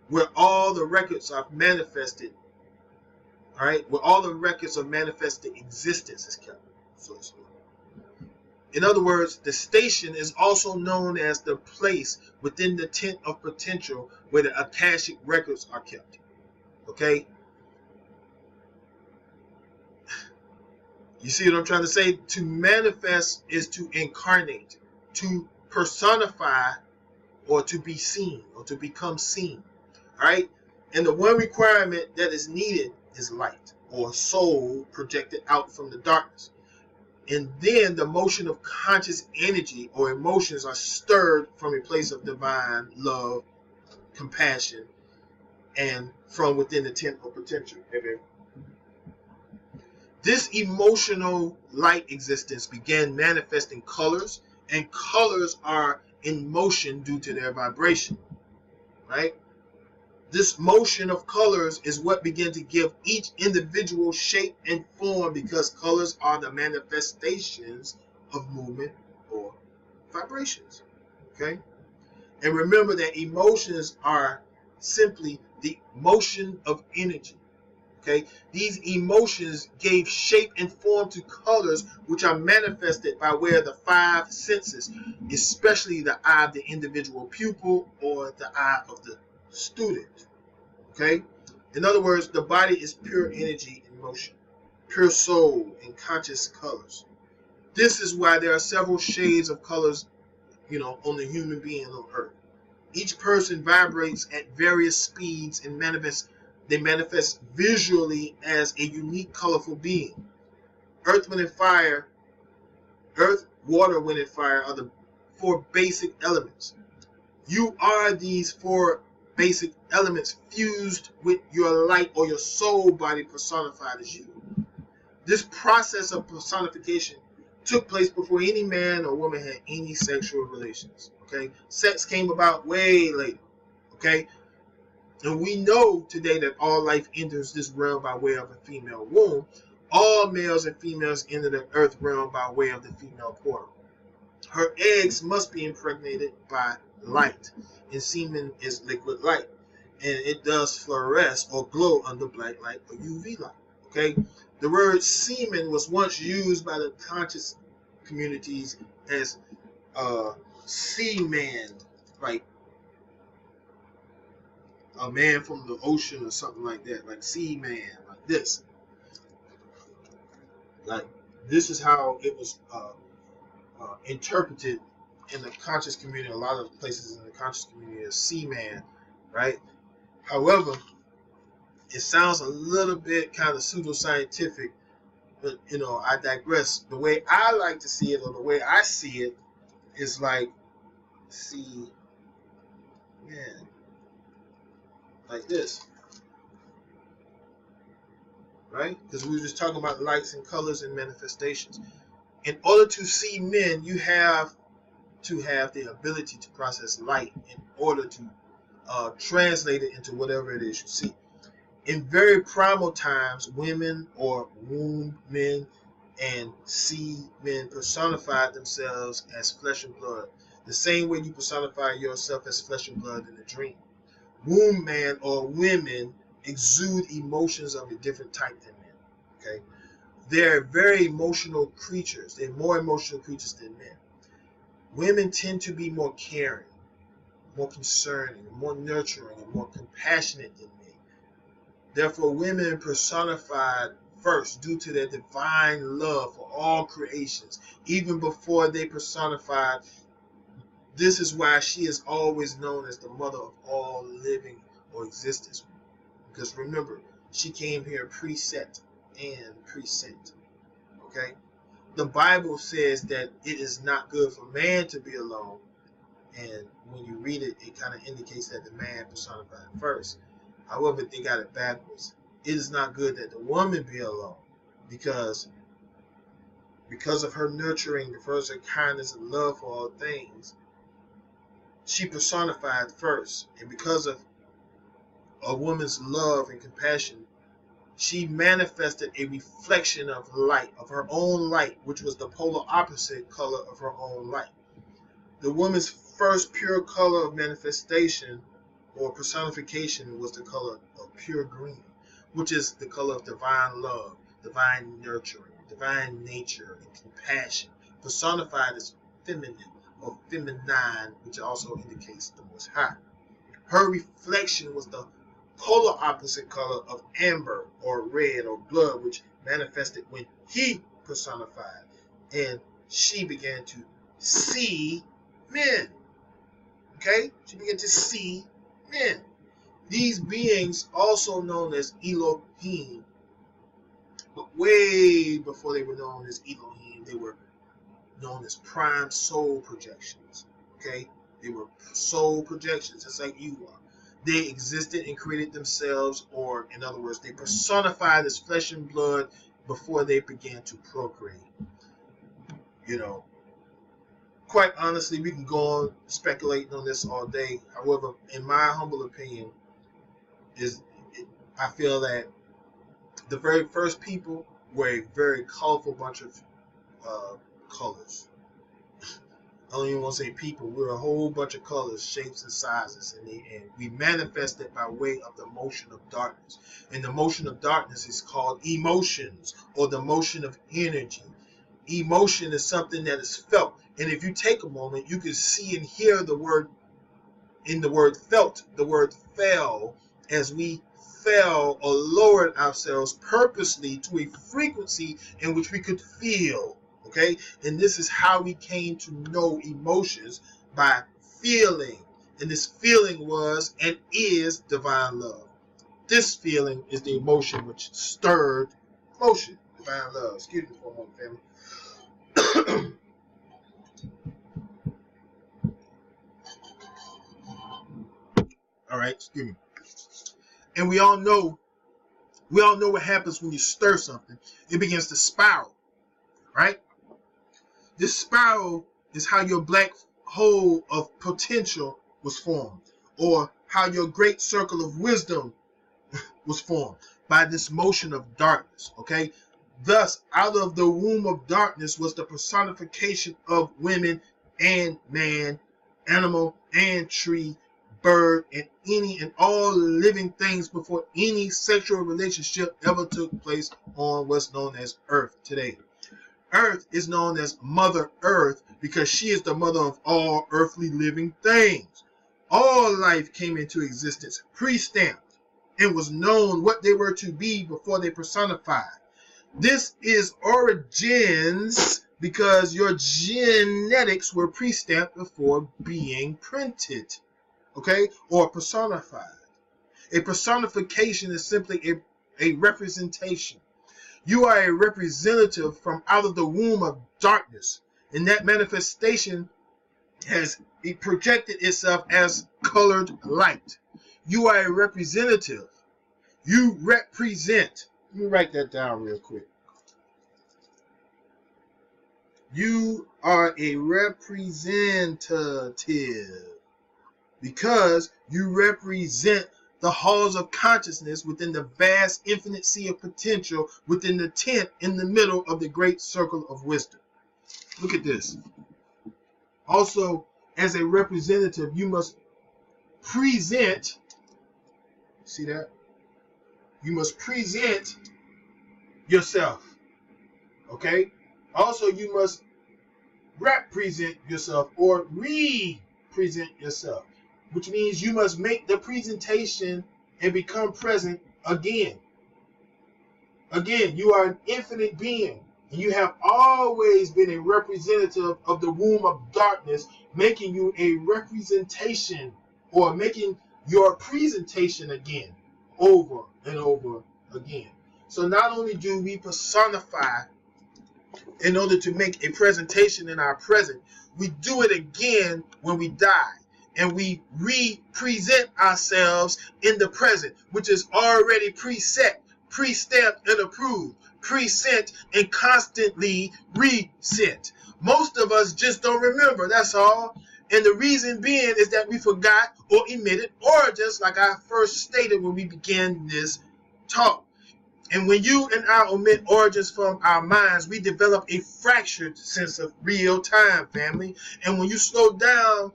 where all the records are manifested. All right, where all the records of manifested existence is kept. In other words, the station is also known as the place within the tent of potential where the Akashic records are kept. Okay? You see what I'm trying to say? To manifest is to incarnate, to personify, or to be seen, or to become seen. All right? And the one requirement that is needed is light, or soul projected out from the darkness. And then the motion of conscious energy or emotions are stirred from a place of divine love, compassion, and from within the tent of potential. Amen. This emotional light existence began manifesting colors, and colors are in motion due to their vibration. Right? This motion of colors is what began to give each individual shape and form, because colors are the manifestations of movement or vibrations. Okay? And remember that emotions are simply the motion of energy. Okay? These emotions gave shape and form to colors, which are manifested by way of the five senses, especially the eye of the individual pupil or the eye of the student. Okay? In other words, the body is pure energy in motion, pure soul in conscious colors. This is why there are several shades of colors, on the human being on earth. Each person vibrates at various speeds and they manifest visually as a unique, colorful being. Earth, water, wind, and fire are the four basic elements. You are these four basic elements fused with your light or your soul body personified as you. This process of personification took place before any man or woman had any sexual relations. Okay? Sex came about way later. Okay? And we know today that all life enters this realm by way of a female womb. All males and females enter the earth realm by way of the female portal. Her eggs must be impregnated by light, and semen is liquid light, and it does fluoresce or glow under black light or UV light. Okay, the word semen was once used by the conscious communities as seaman, like a man from the ocean or something like that, like sea man, like this. Like this is how it was interpreted in the conscious community. A lot of places in the conscious community as sea man, right? However, it sounds a little bit kind of pseudoscientific, but you know, I digress. The way I like to see it, or the way I see it, is like sea man, like this. Right? Because we were just talking about lights and colors and manifestations. In order to see men, you have to have the ability to process light in order to translate it into whatever it is you see. In very primal times, women or womb men and sea men personified themselves as flesh and blood, the same way you personify yourself as flesh and blood in a dream. Womb man or women exude emotions of a different type than men. Okay, they're very emotional creatures. They're more emotional creatures than men. Women tend to be more caring, more concerning, more nurturing, and more compassionate than men. Therefore, women personified first due to their divine love for all creations, even before they personified. This is why she is always known as the mother of all living or existence. Because remember, she came here preset and present. Okay? The Bible says that it is not good for man to be alone. And when you read it, it kind of indicates that the man personified first. However, they got it backwards. It is not good that the woman be alone. Because of her nurturing, because of her kindness and love for all things, she personified first. And because of a woman's love and compassion, she manifested a reflection of light, of her own light, which was the polar opposite color of her own light. The woman's first pure color of manifestation or personification was the color of pure green, which is the color of divine love, divine nurturing, divine nature, and compassion, personified as feminine or feminine, which also indicates the Most High. Her reflection was the polar opposite color of amber or red or blood, which manifested when he personified, and she began to see men. Okay? She began to see men. These beings, also known as Elohim, but way before they were known as Elohim, they were known as prime soul projections. Okay? They were soul projections, just like you are. They existed and created themselves, or in other words, they personified as flesh and blood before they began to procreate. You know, quite honestly, we can go on speculating on this all day. However, in my humble opinion, I feel that the very first people were a very colorful bunch of colors. I don't even want to say people. We're a whole bunch of colors, shapes, and sizes, and we manifest it by way of the motion of darkness. And the motion of darkness is called emotions, or the motion of energy. Emotion is something that is felt, and if you take a moment, you can see and hear the word in the word felt, the word fell, as we fell or lowered ourselves purposely to a frequency in which we could feel. Okay, and this is how we came to know emotions, by feeling, and this feeling was and is divine love. This feeling is the emotion which stirred motion, divine love. Excuse me for a moment, family. All right, excuse me. And we all know what happens when you stir something. It begins to spiral, right? This spiral is how your black hole of potential was formed, or how your great circle of wisdom was formed, by this motion of darkness. Okay, thus out of the womb of darkness was the personification of women and man, animal and tree, bird, and any and all living things before any sexual relationship ever took place on what's known as Earth today. Earth is known as Mother Earth because she is the mother of all earthly living things. All life came into existence pre-stamped and was known what they were to be before they personified. This is origins because your genetics were pre-stamped before being printed, okay, or personified. A personification is simply a representation. You are a representative from out of the womb of darkness, and that manifestation has projected itself as colored light. You are a representative. You represent. Let me write that down real quick. You are a representative because you represent the halls of consciousness within the vast infinite sea of potential within the tent in the middle of the great circle of wisdom. Look at this. Also, as a representative, you must present, see that? You must present yourself, okay? Also, you must represent yourself or represent yourself, which means you must make the presentation and become present again. Again, you are an infinite being, and you have always been a representative of the womb of darkness, making you a representation or making your presentation again, over and over again. So not only do we personify in order to make a presentation in our present, we do it again when we die. And we represent ourselves in the present, which is already preset, pre-stamped and approved, present and constantly resent. Most of us just don't remember, that's all. And the reason being is that we forgot or omitted origins, like I first stated when we began this talk. And when you and I omit origins from our minds, we develop a fractured sense of real time, family. And when you slow down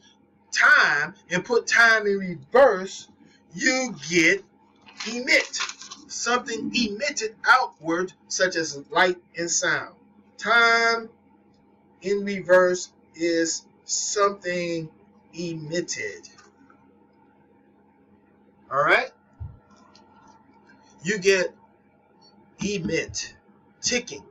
time and put time in reverse, you get emit. Something emitted outward, such as light and sound. Time in reverse is something emitted. All right? You get emit, ticking.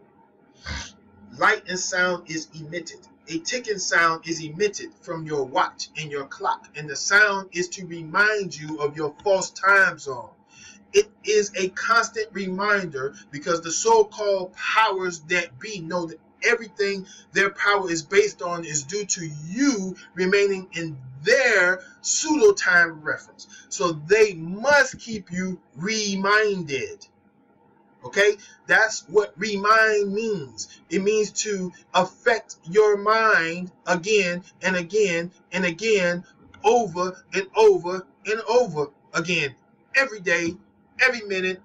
Light and sound is emitted. A ticking sound is emitted from your watch and your clock, and the sound is to remind you of your false time zone. It is a constant reminder because the so-called powers that be know that everything their power is based on is due to you remaining in their pseudo-time reference. So they must keep you reminded. Okay, that's what remind means. It means to affect your mind again and again and again, over and over and over again, every day, every minute,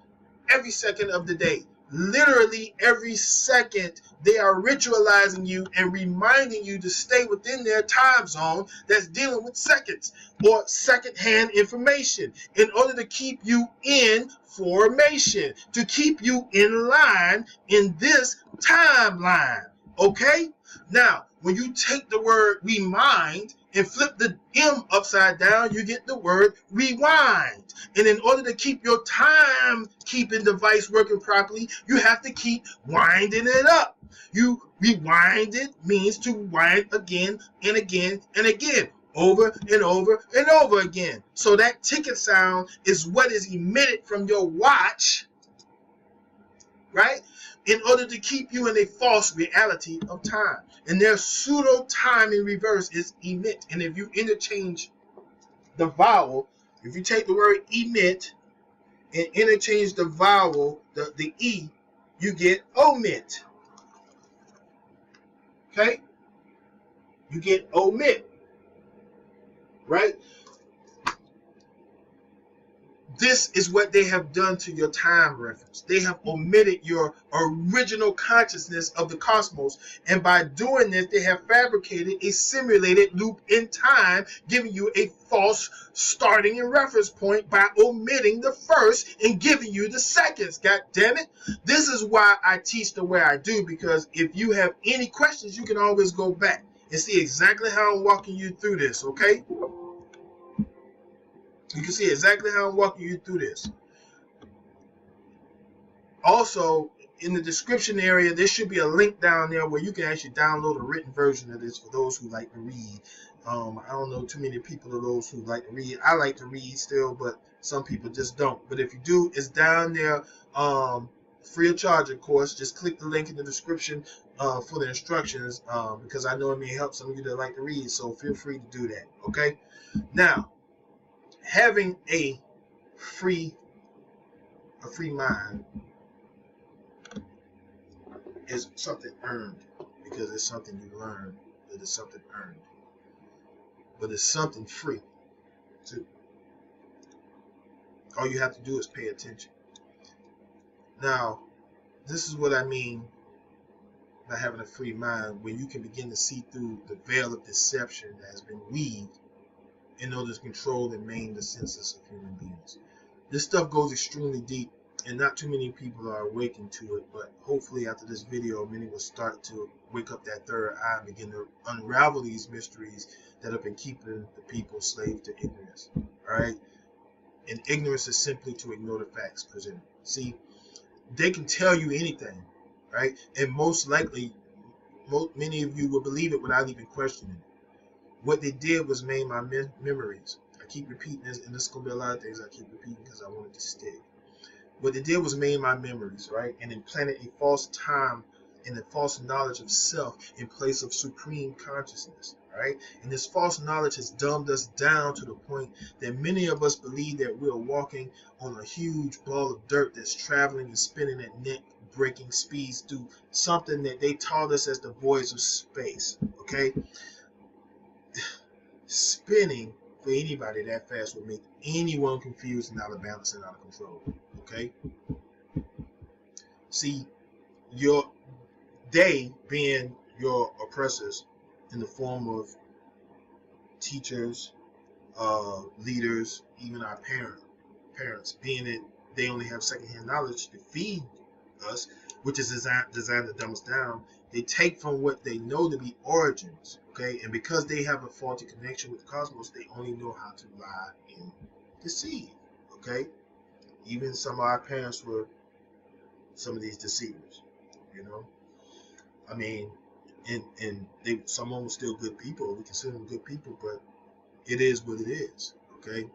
every second of the day. Literally every second, they are ritualizing you and reminding you to stay within their time zone that's dealing with seconds or second-hand information in order to keep you in formation, to keep you in line in this timeline. Okay? Now, when you take the word remind and flip the M upside down, you get the word rewind. And in order to keep your time-keeping device working properly, you have to keep winding it up. You rewind it means to wind again and again and again, over and over and over again. So that ticket sound is what is emitted from your watch, right? In order to keep you in a false reality of time. And their pseudo time in reverse is emit. And if you interchange the vowel, if you take the word emit and interchange the vowel, the E, you get omit. Okay? You get omit. Right? This is what they have done to your time reference. They have omitted your original consciousness of the cosmos. And by doing this, they have fabricated a simulated loop in time, giving you a false starting and reference point by omitting the first and giving you the seconds. God damn it. This is why I teach the way I do, because if you have any questions, you can always go back and see exactly how I'm walking you through this, okay? You can see exactly how I'm walking you through this. Also, in the description area, there should be a link down there where you can actually download a written version of this for those who like to read. I don't know too many people of those who like to read. I like to read still, but some people just don't. But if you do, it's down there, free of charge, of course. Just click the link in the description for the instructions, because I know it may help some of you that like to read. So feel free to do that. Okay. Now, having a free mind is something earned, because it's something you learn. It is something earned, but it's something free too. All you have to do is pay attention. Now, this is what I mean by having a free mind, when you can begin to see through the veil of deception that has been weaved in order to control and maim the senses of human beings. This stuff goes extremely deep, and not too many people are awakened to it, but hopefully after this video, many will start to wake up that third eye and begin to unravel these mysteries that have been keeping the people slave to ignorance. All right? And ignorance is simply to ignore the facts presented. See, they can tell you anything, right? And most likely, many of you will believe it without even questioning it. What they did was maim my memories. I keep repeating this, and there's going to be a lot of things I keep repeating because I want it to stick. What they did was maim my memories, right? And implanted a false time and a false knowledge of self in place of supreme consciousness, right? And this false knowledge has dumbed us down to the point that many of us believe that we're walking on a huge ball of dirt that's traveling and spinning at neck-breaking speeds through something that they taught us as the voids of space, okay? Spinning for anybody that fast would make anyone confused and out of balance and out of control, okay? See, they being your oppressors in the form of teachers, leaders, even our parents, being that they only have secondhand knowledge to feed us, which is designed to dumb us down. They take from what they know to be origins, okay? And because they have a faulty connection with the cosmos, they only know how to lie and deceive, okay? Even some of our parents were some of these deceivers, you know? I mean, and some of them were still good people. We consider them good people, but it is what it is, okay?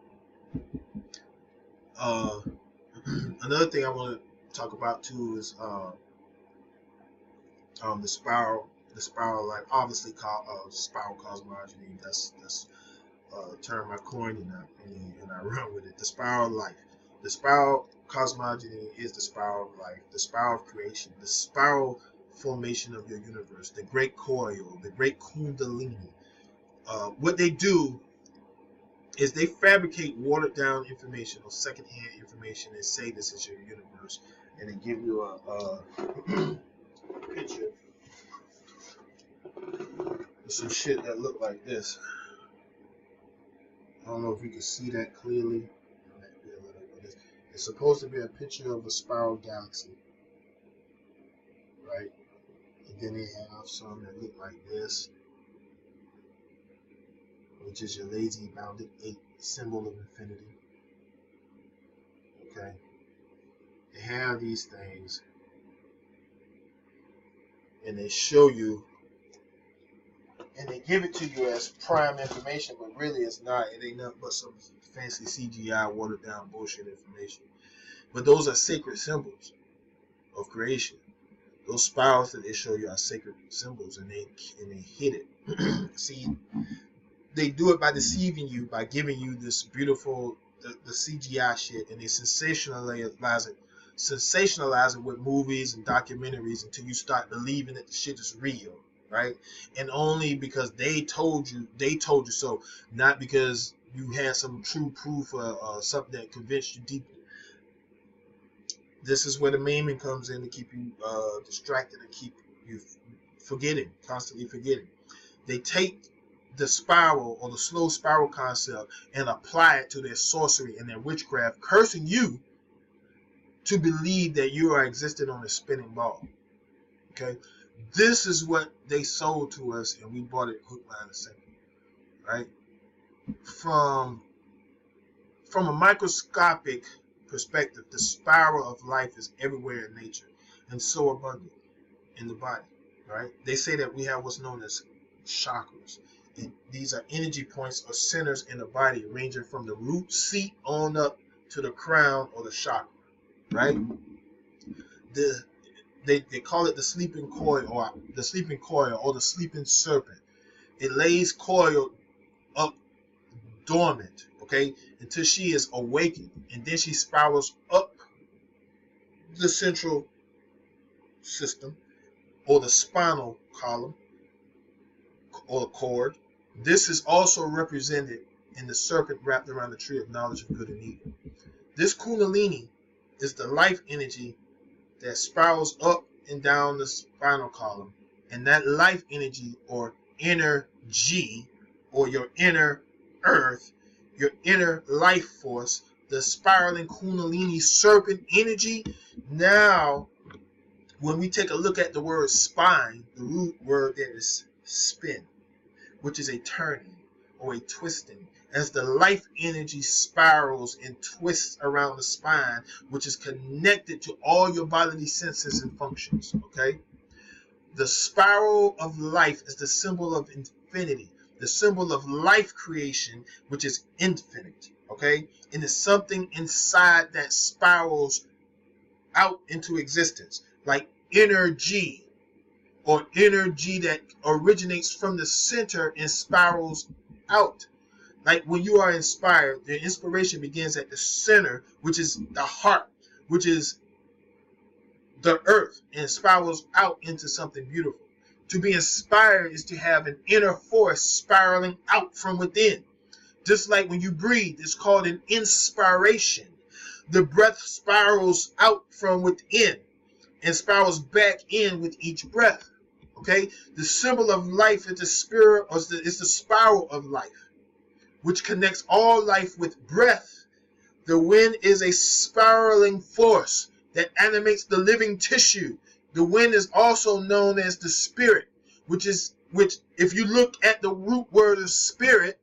Another thing I want to talk about too is the spiral life, obviously called spiral cosmogony. That's a term I coined, and I run with it. The spiral life. The spiral cosmogony is the spiral of life, the spiral of creation, the spiral formation of your universe, the great coil, the great kundalini. What they do is they fabricate watered down information or secondhand information and say this is your universe, and they give you a picture of some shit that look like this. I don't know if you can see that clearly. It's supposed to be a picture of a spiral galaxy, right? And then they have some that look like this, which is your lazy bounded 8 symbol of infinity. Okay? They have these things, and they show you, and they give it to you as prime information, but really it's not. It ain't nothing but some fancy CGI watered down bullshit information. But those are sacred symbols of creation. Those spirals that they show you are sacred symbols, and they hit it. See, they do it by deceiving you, by giving you this beautiful the CGI shit, and they sensationalize it with movies and documentaries until you start believing that the shit is real, right? And only because they told you so, not because you had some true proof or something that convinced you deeply. This is where the maiming comes in to keep you distracted and keep you constantly forgetting. They take the spiral or the slow spiral concept and apply it to their sorcery and their witchcraft, cursing you to believe that you are existing on a spinning ball. Okay? This is what they sold to us, and we bought it hook, line, and sinker. Right? From from a microscopic perspective, the spiral of life is everywhere in nature and so abundant in the body, right? They say that we have what's known as chakras. And these are energy points or centers in the body, ranging from the root seat on up to the crown or the chakra, right? They call it the sleeping coil or the sleeping serpent. It lays coiled up dormant, okay, until she is awakened, and then she spirals up the central system or the spinal column or cord. This is also represented in the serpent wrapped around the tree of knowledge of good and evil. This Kundalini is the life energy that spirals up and down the spinal column, and that life energy or inner G or your inner earth, your inner life force, the spiraling Kundalini serpent energy. Now, when we take a look at the word spine, the root word there is spin, which is a turning or a twisting, as the life energy spirals and twists around the spine, which is connected to all your bodily senses and functions, okay? The spiral of life is the symbol of infinity, the symbol of life creation, which is infinite, okay? And it's something inside that spirals out into existence, like energy, or energy that originates from the center and spirals out. Like when you are inspired, the inspiration begins at the center, which is the heart, which is the earth, and spirals out into something beautiful. To be inspired is to have an inner force spiraling out from within. Just like when you breathe, it's called an inspiration. The breath spirals out from within and spirals back in with each breath. Okay? The symbol of life is the spirit, or it's the spiral of life, which connects all life with breath. The wind is a spiraling force that animates the living tissue. The wind is also known as the spirit, which if you look at the root word of spirit,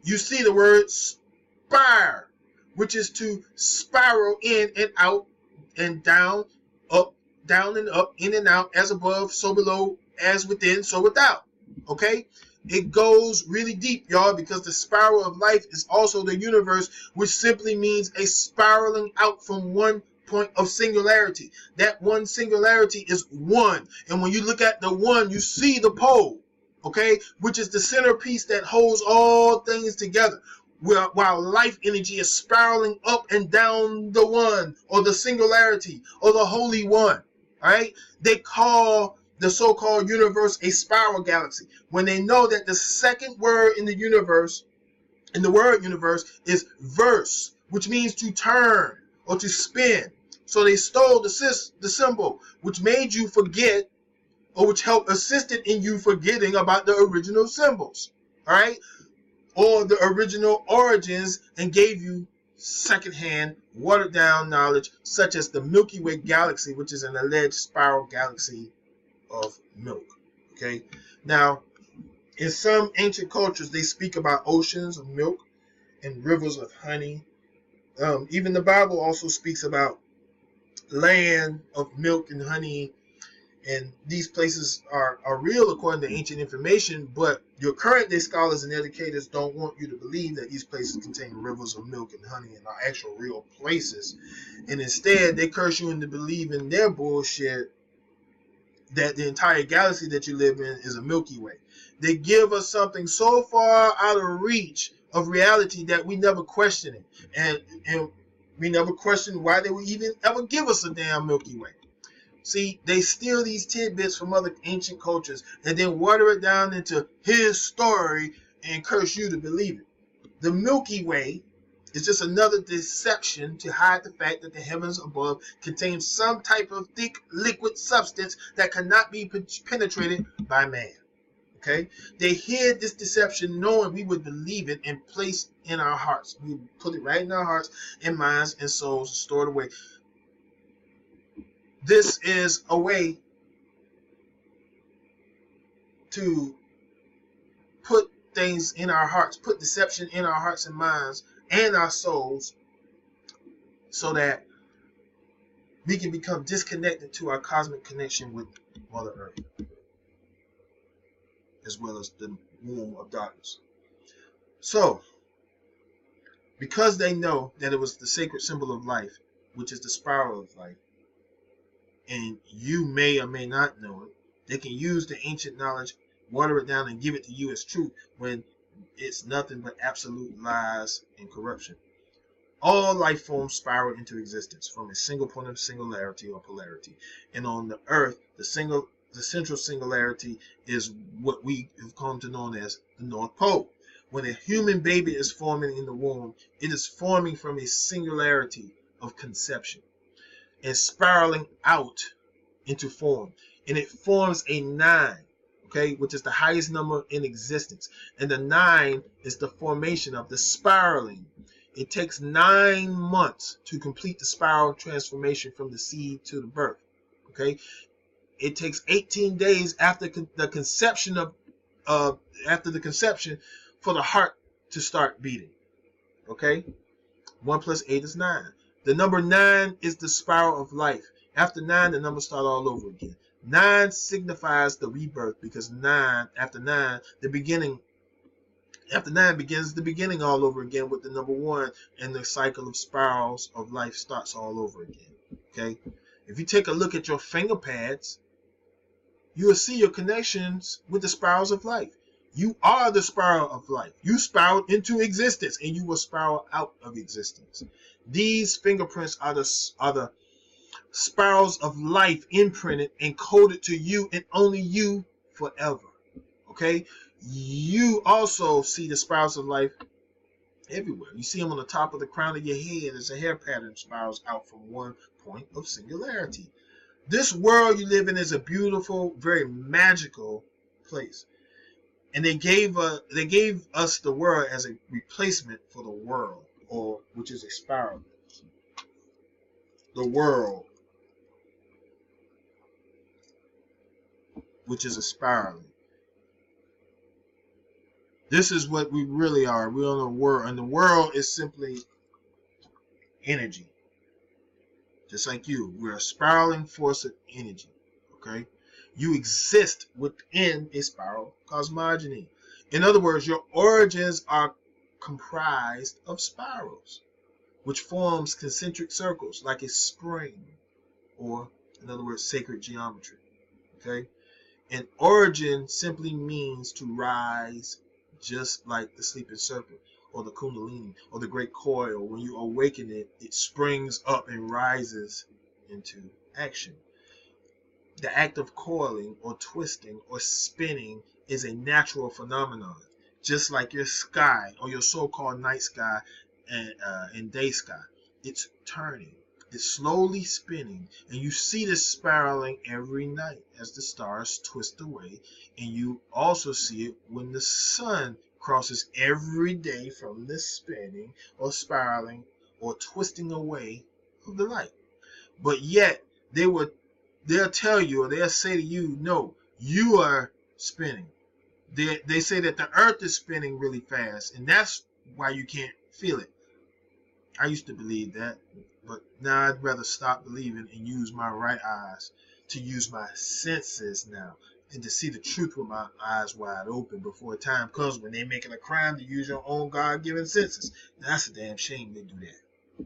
you see the word spire, which is to spiral in and out and down, up, down and up, in and out, as above, so below, as within, so without. Okay? It goes really deep, y'all, because the spiral of life is also the universe, which simply means a spiraling out from one point of singularity. That one singularity is one. And when you look at the one, you see the pole, okay, which is the centerpiece that holds all things together. While life energy is spiraling up and down the one, or the singularity, or the holy one, all right? They call the so-called universe a spiral galaxy, when they know that the second word in the universe, in the word universe, is verse, which means to turn or to spin. So they stole the symbol, which made you forget, or which helped assisted in you forgetting about the original symbols, all right, or the original origins, and gave you secondhand, watered down knowledge, such as the Milky Way galaxy, which is an alleged spiral galaxy of milk. Okay, now in some ancient cultures, they speak about oceans of milk and rivers of honey. Even the Bible also speaks about land of milk and honey, and these places are real according to ancient information, but your current day scholars and educators don't want you to believe that these places contain rivers of milk and honey and are actual real places, and instead they curse you into believing their bullshit that the entire galaxy that you live in is a Milky Way. They give us something so far out of reach of reality that we never question it, and we never question why they would even ever give us a damn Milky Way. See, they steal these tidbits from other ancient cultures and then water it down into his story and curse you to believe it. The Milky Way is just another deception to hide the fact that the heavens above contain some type of thick liquid substance that cannot be penetrated by man. Okay? They hid this deception knowing we would believe it and place in our hearts. We would put it right in our hearts and minds and souls and store it away. This is a way to put things in our hearts, put deception in our hearts and minds, and our souls, so that we can become disconnected to our cosmic connection with Mother Earth, as well as the womb of darkness. So, because they know that it was the sacred symbol of life, which is the spiral of life, and you may or may not know it, they can use the ancient knowledge, water it down, and give it to you as truth when it's nothing but absolute lies and corruption. All life forms spiral into existence from a single point of singularity or polarity. And on the earth, the central singularity is what we have come to know as the North Pole. When a human baby is forming in the womb, it is forming from a singularity of conception and spiraling out into form. And it forms a 9, okay, which is the highest number in existence. And the 9 is the formation of the spiraling. It takes 9 months to complete the spiral transformation from the seed to the birth. Okay, it takes 18 days after the conception for the heart to start beating. Okay, 1 + 8 is 9. The number 9 is the spiral of life. After 9, the numbers start all over again. 9 signifies the rebirth, because after 9 begins the beginning all over again with the number 1, and the cycle of spirals of life starts all over again. Okay, if you take a look at your finger pads, you will see your connections with the spirals of life. You are the spiral of life. You spiraled into existence, and you will spiral out of existence. These fingerprints are the spirals of life imprinted and coded to you and only you forever. Okay, you also see the spirals of life everywhere. You see them on the top of the crown of your head as a hair pattern spirals out from one point of singularity. This world you live in is a beautiful, very magical place. And they gave us the world as a replacement for the world, or which is a spiral. The world, which is a spiral. This is what we really are. We're on the world, and the world is simply energy. Just like you, we're a spiraling force of energy. Okay, you exist within a spiral cosmogony. In other words, your origins are comprised of spirals, which forms concentric circles like a spring, or in other words, sacred geometry. Okay, and origin simply means to rise, just like the sleeping serpent, or the kundalini, or the great coil. When you awaken it, it springs up and rises into action. The act of coiling or twisting or spinning is a natural phenomenon, just like your sky or your so-called night sky and day sky. It's turning, it's slowly spinning, and you see this spiraling every night as the stars twist away, and you also see it when the sun crosses every day from this spinning or spiraling or twisting away of the light. But yet they'll tell you, or they'll say to you, no, you are spinning. They say that the earth is spinning really fast, and that's why you can't feel it. I used to believe that, but now I'd rather stop believing and use my right eyes, to use my senses now, and to see the truth with my eyes wide open before a time comes when they're making a crime to use your own God-given senses. That's a damn shame they do that.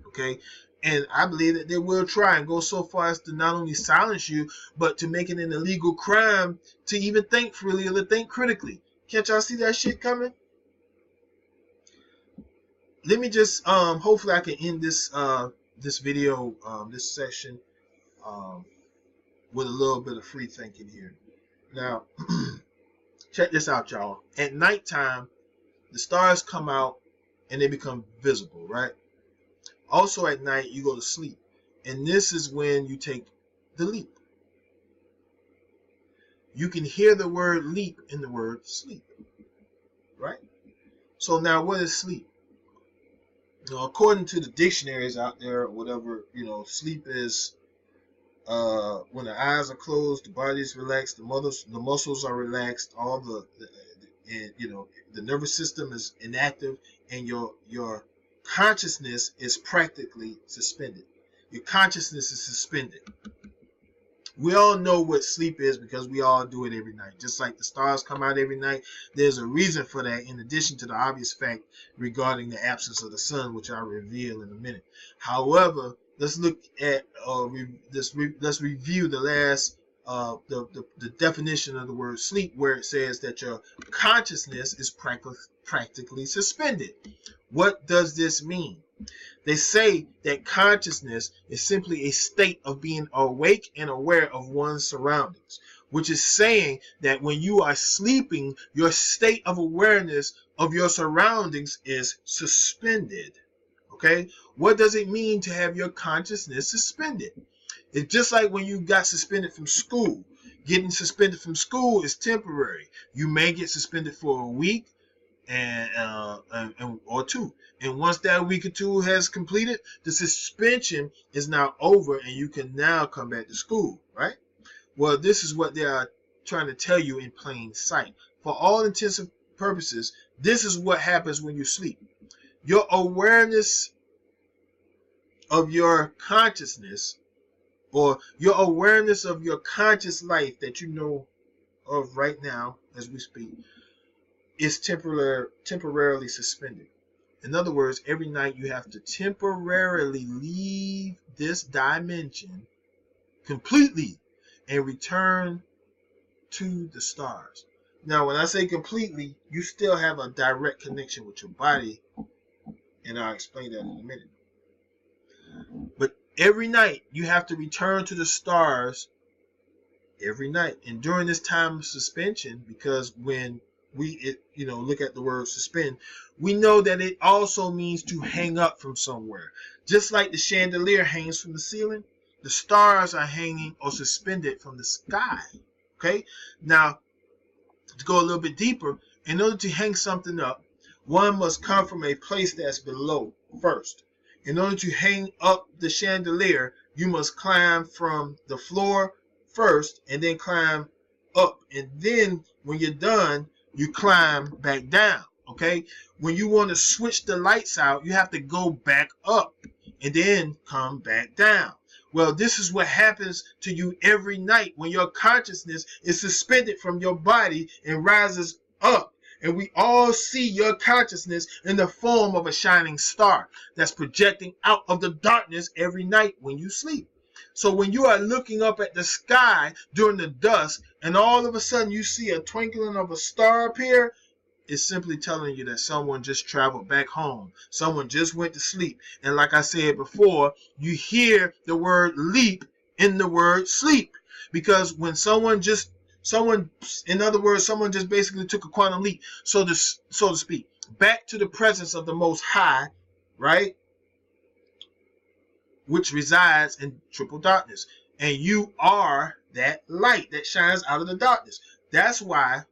Okay? And I believe that they will try and go so far as to not only silence you, but to make it an illegal crime to even think freely or to think critically. Can't y'all see that shit coming? Let me just, hopefully I can end this this video, this session, with a little bit of free thinking here. Now, check this out, y'all. At nighttime, the stars come out and they become visible, right? Also at night, you go to sleep. And this is when you take the leap. You can hear the word leap in the word sleep, right? So now, what is sleep? You know, according to the dictionaries out there, or whatever, you know, sleep is when the eyes are closed, the body is relaxed, the muscles are relaxed, all and, you know, the nervous system is inactive, and your consciousness is practically suspended. Your consciousness is suspended. We all know what sleep is because we all do it every night. Just like the stars come out every night, there's a reason for that, in addition to the obvious fact regarding the absence of the sun, which I'll reveal in a minute. However, let's look at let's review the last the definition of the word sleep, where it says that your consciousness is practically suspended. What does this mean? They say that consciousness is simply a state of being awake and aware of one's surroundings, which is saying that when you are sleeping, your state of awareness of your surroundings is suspended. Okay? What does it mean to have your consciousness suspended? It's just like when you got suspended from school. Getting suspended from school is temporary. You may get suspended for a week or two. And once that week or two has completed, the suspension is now over and you can now come back to school, right? Well, this is what they are trying to tell you in plain sight. For all intents and purposes, this is what happens when you sleep. Your awareness of your consciousness, or your awareness of your conscious life that you know of right now as we speak, is temporarily suspended. In other words, every night you have to temporarily leave this dimension completely and return to the stars. Now, when I say completely, you still have a direct connection with your body, and I'll explain that in a minute. But every night you have to return to the stars every night. And during this time of suspension, because when we look at the word suspend, we know that it also means to hang up from somewhere. Just like the chandelier hangs from the ceiling, the stars are hanging or suspended from the sky. Okay? Now, to go a little bit deeper, in order to hang something up, one must come from a place that's below first. In order to hang up the chandelier, you must climb from the floor first and then climb up. And then when you're done, you climb back down. Okay? When you want to switch the lights out, you have to go back up and then come back down. Well, this is what happens to you every night when your consciousness is suspended from your body and rises up. And we all see your consciousness in the form of a shining star that's projecting out of the darkness every night when you sleep. So when you are looking up at the sky during the dusk and all of a sudden you see a twinkling of a star appear, it's simply telling you that someone just traveled back home. Someone just went to sleep. And like I said before, you hear the word leap in the word sleep. Because when someone just basically took a quantum leap, so to speak, back to the presence of the Most High, right? Which resides in triple darkness. And you are that light that shines out of the darkness. That's why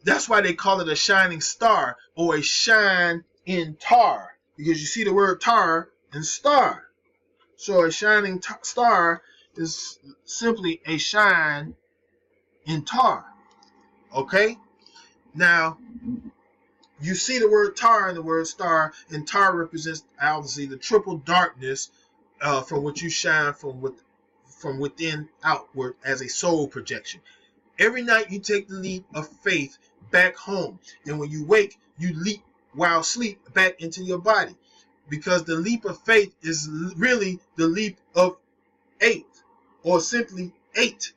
they call it a shining star or a shine in tar. Because you see the word tar and star. So a shining star is simply a shine in tar. Okay? Now, you see the word tar and the word star, and tar represents obviously the triple darkness from which you shine from within outward as a soul projection. Every night you take the leap of faith back home, and when you wake, you leap while asleep back into your body, because the leap of faith is really the leap of eighth, or simply eight,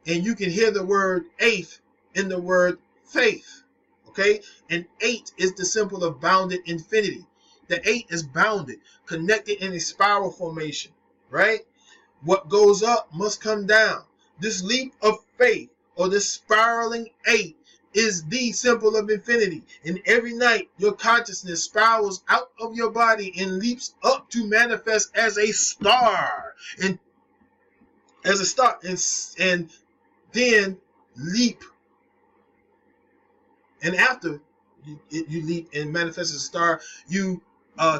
and you can hear the word eighth in the word faith. Okay, and 8 is the symbol of bounded infinity. The 8 is bounded, connected in a spiral formation, right? What goes up must come down. This leap of faith, or this spiraling 8, is the symbol of infinity. And every night, your consciousness spirals out of your body and leaps up to manifest as a star, and then leap. And after you leap and manifest as a star, you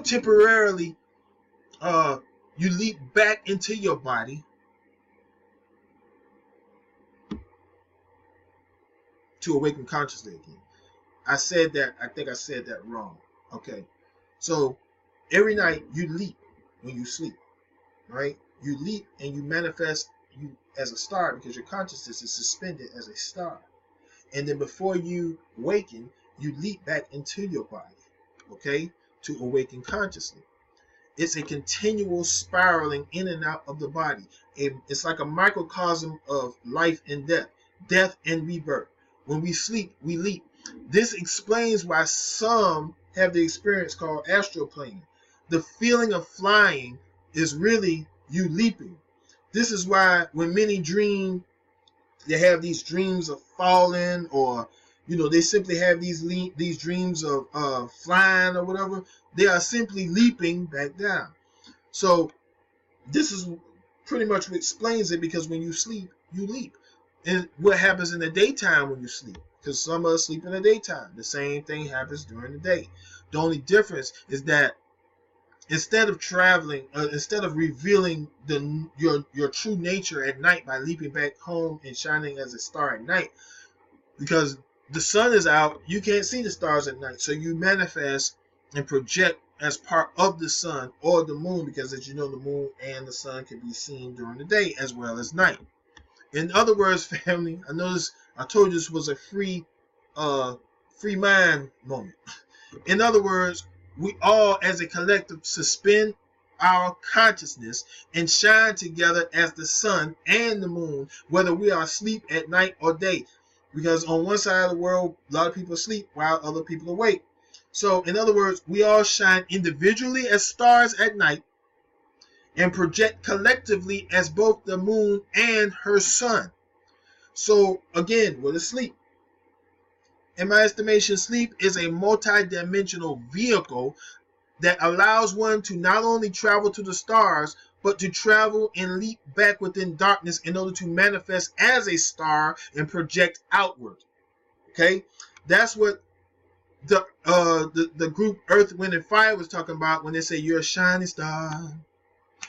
temporarily you leap back into your body to awaken consciously again. I think I said that wrong. Okay. So every night you leap when you sleep, right? You leap and you manifest you as a star because your consciousness is suspended as a star. And then before you waken, you leap back into your body, okay, to awaken consciously. It's a continual spiraling in and out of the body. It's like a microcosm of life and death and rebirth. When we sleep, we leap. This explains why some have the experience called astral planing. The feeling of flying is really you leaping. This is why when many dream, they have these dreams of falling, or they simply have these dreams of flying or whatever. They are simply leaping back down. So this is pretty much what explains it, because when you sleep, you leap. And what happens in the daytime when you sleep? Because some of us sleep in the daytime. The same thing happens during the day. The only difference is that instead of traveling, instead of revealing your true nature at night by leaping back home and shining as a star at night, because the sun is out, you can't see the stars at night. So you manifest and project as part of the sun or the moon, because as you know, the moon and the sun can be seen during the day as well as night. In other words, family, I told you this was a free mind moment. In other words, we all as a collective suspend our consciousness and shine together as the sun and the moon, whether we are asleep at night or day. Because on one side of the world, a lot of people sleep while other people are awake. So in other words, we all shine individually as stars at night and project collectively as both the moon and her sun. So again, what is sleep? In my estimation, sleep is a multi-dimensional vehicle that allows one to not only travel to the stars, but to travel and leap back within darkness in order to manifest as a star and project outward. Okay, that's what the group Earth, Wind, and Fire was talking about when they say you're a shining star,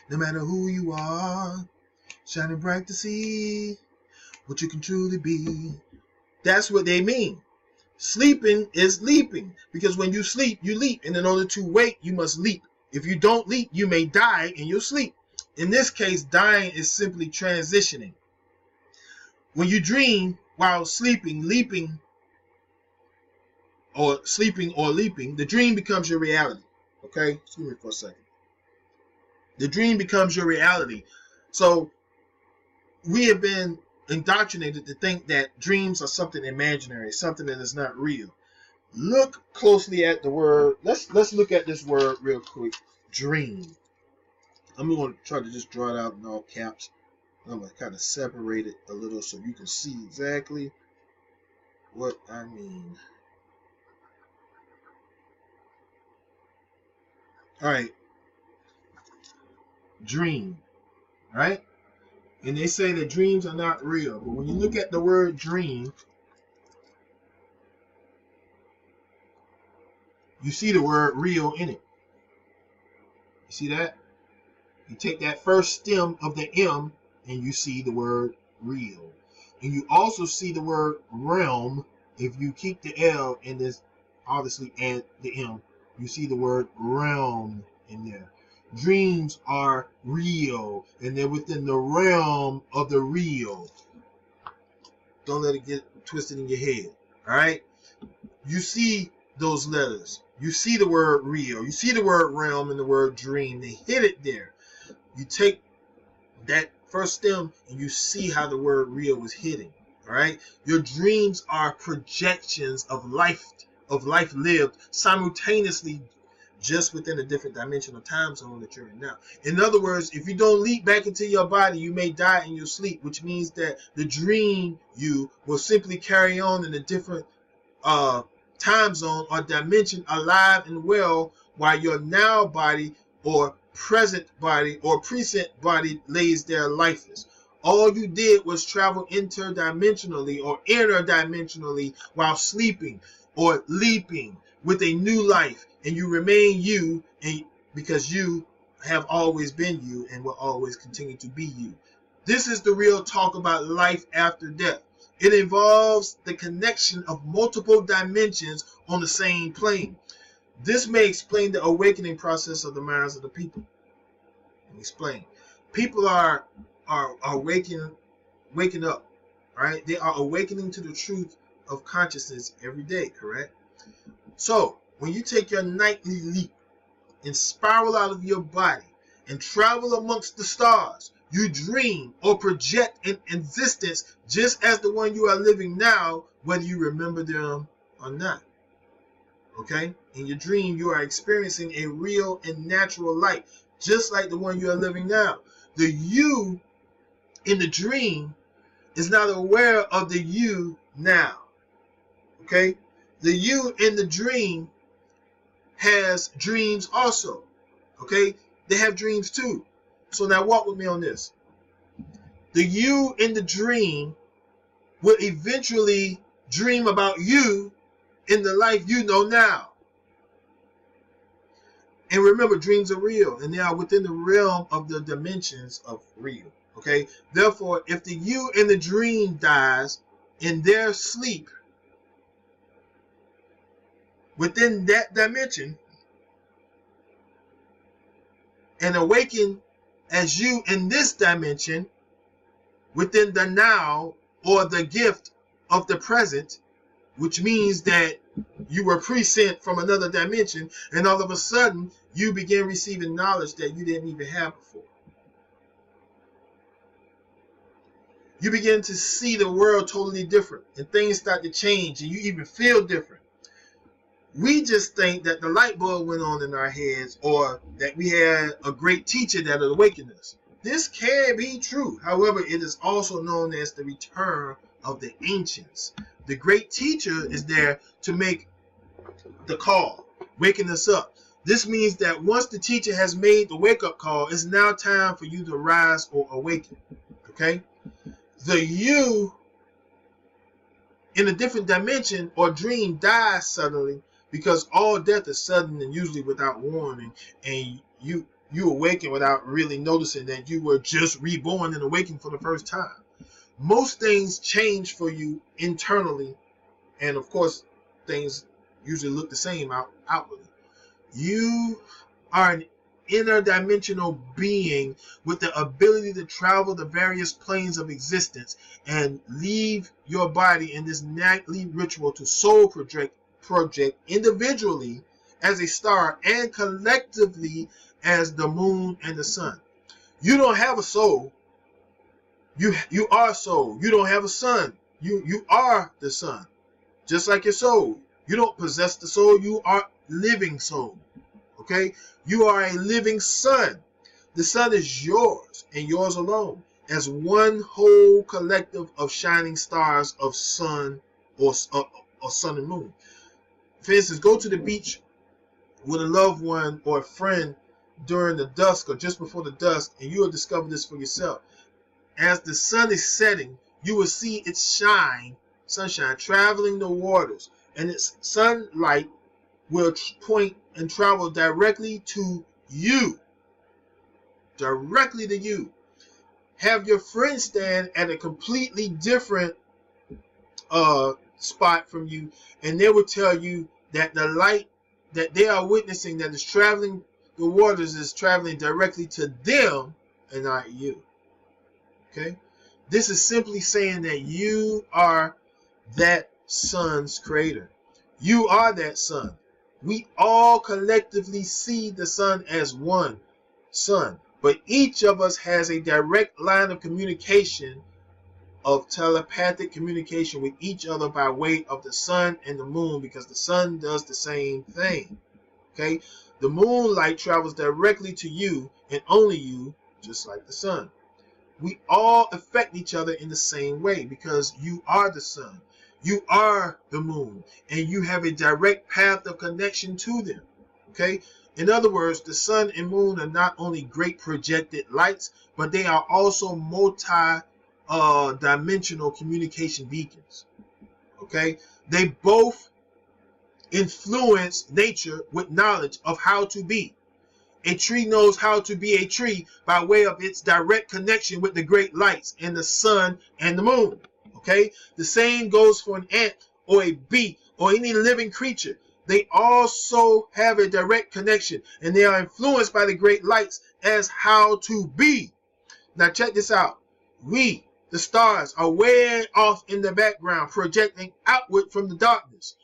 no matter who you are, shining bright to see what you can truly be. That's what they mean. Sleeping is leaping, because when you sleep, you leap, and in order to wake, you must leap. If you don't leap, you may die in your sleep. In this case, dying is simply transitioning. When you dream while sleeping, leaping, or leaping, the dream becomes your reality. Okay? Excuse me for a second. The dream becomes your reality. So we have been indoctrinated to think that dreams are something imaginary, something that is not real. Look closely at the word. Let's look at this word real quick. Dream. I'm going to try to just draw it out in all caps. I'm going to kind of separate it a little so you can see exactly what I mean. All right. Dream. Right? And they say that dreams are not real. But when you look at the word dream, you see the word real in it. You see that? You take that first stem of the M and you see the word real. And you also see the word realm. If you keep the L in this, obviously add the M, you see the word realm in there. Dreams are real, and they're within the realm of the real. Don't let it get twisted in your head. All right? You see those letters. You see the word real. You see the word realm and the word dream. They hit it there. You take that first stem and you see how the word real was hitting. All right? Your dreams are projections of life lived simultaneously, just within a different dimensional time zone that you're in now. In other words, if you don't leap back into your body, you may die in your sleep, which means that the dream you will simply carry on in a different time zone or dimension, alive and well, while your now body or present body or present body lays there lifeless. All you did was travel interdimensionally or interdimensionally while sleeping or leaping with a new life, and you remain you, and because you have always been you and will always continue to be you. This is the real talk about life after death. It involves the connection of multiple dimensions on the same plane. This may explain the awakening process of the minds of the people. Let me explain. People are waking up, right? They are awakening to the truth of consciousness every day, correct? So when you take your nightly leap and spiral out of your body and travel amongst the stars, you dream or project an existence just as the one you are living now, whether you remember them or not. Okay? In your dream, you are experiencing a real and natural life, just like the one you are living now. The you in the dream is not aware of the you now. Okay? The you in the dream has dreams also. Okay? They have dreams too. So now walk with me on this. The you in the dream will eventually dream about you in the life you know now. And remember, dreams are real, and they are within the realm of the dimensions of real. Okay? Therefore, if the you in the dream dies in their sleep within that dimension and awaken as you in this dimension within the now or the gift of the present, which means that you were present from another dimension, and all of a sudden you begin receiving knowledge that you didn't even have before. You begin to see the world totally different, and things start to change, and you even feel different. We just think that the light bulb went on in our heads, or that we had a great teacher that awakened us. This can be true. However, it is also known as the return of the ancients. The great teacher is there to make the call, waking us up. This means that once the teacher has made the wake-up call, it's now time for you to rise or awaken. Okay? The you in a different dimension or dream dies suddenly, because all death is sudden and usually without warning, and you awaken without really noticing that you were just reborn and awakened for the first time. Most things change for you internally, and of course things usually look the same outwardly. You are an interdimensional being with the ability to travel the various planes of existence and leave your body in this nightly ritual to soul project individually as a star and collectively as the moon and the sun. You don't have a soul. You are soul. You don't have a sun. You are the sun. Just like your soul. You don't possess the soul. You are living soul. Okay? You are a living sun. The sun is yours and yours alone, as one whole collective of shining stars of sun or sun and moon. For instance, go to the beach with a loved one or a friend during the dusk or just before the dusk, and you will discover this for yourself. As the sun is setting, you will see its sunshine traveling the waters, and its sunlight will point and travel directly to you. Directly to you. Have your friend stand at a completely different spot from you, and they will tell you that the light that they are witnessing that is traveling the waters is traveling directly to them and not you. Okay? This is simply saying that you are that sun's creator. You are that sun. We all collectively see the sun as one sun, but each of us has a direct line of communication, of telepathic communication with each other by way of the sun and the moon, because the sun does the same thing. Okay? The moonlight travels directly to you and only you, just like the sun. We all affect each other in the same way because you are the sun, you are the moon, and you have a direct path of connection to them. Okay? In other words, the sun and moon are not only great projected lights, but they are also multi-dimensional communication beacons. Okay? They both influence nature with knowledge of how to be. A tree knows how to be a tree by way of its direct connection with the great lights and the sun and the moon. Okay? The same goes for an ant or a bee or any living creature. they also have a direct connection, and they are influenced by the great lights as how to be. Now check this out. We, the stars, are way off in the background, projecting outward from the darkness.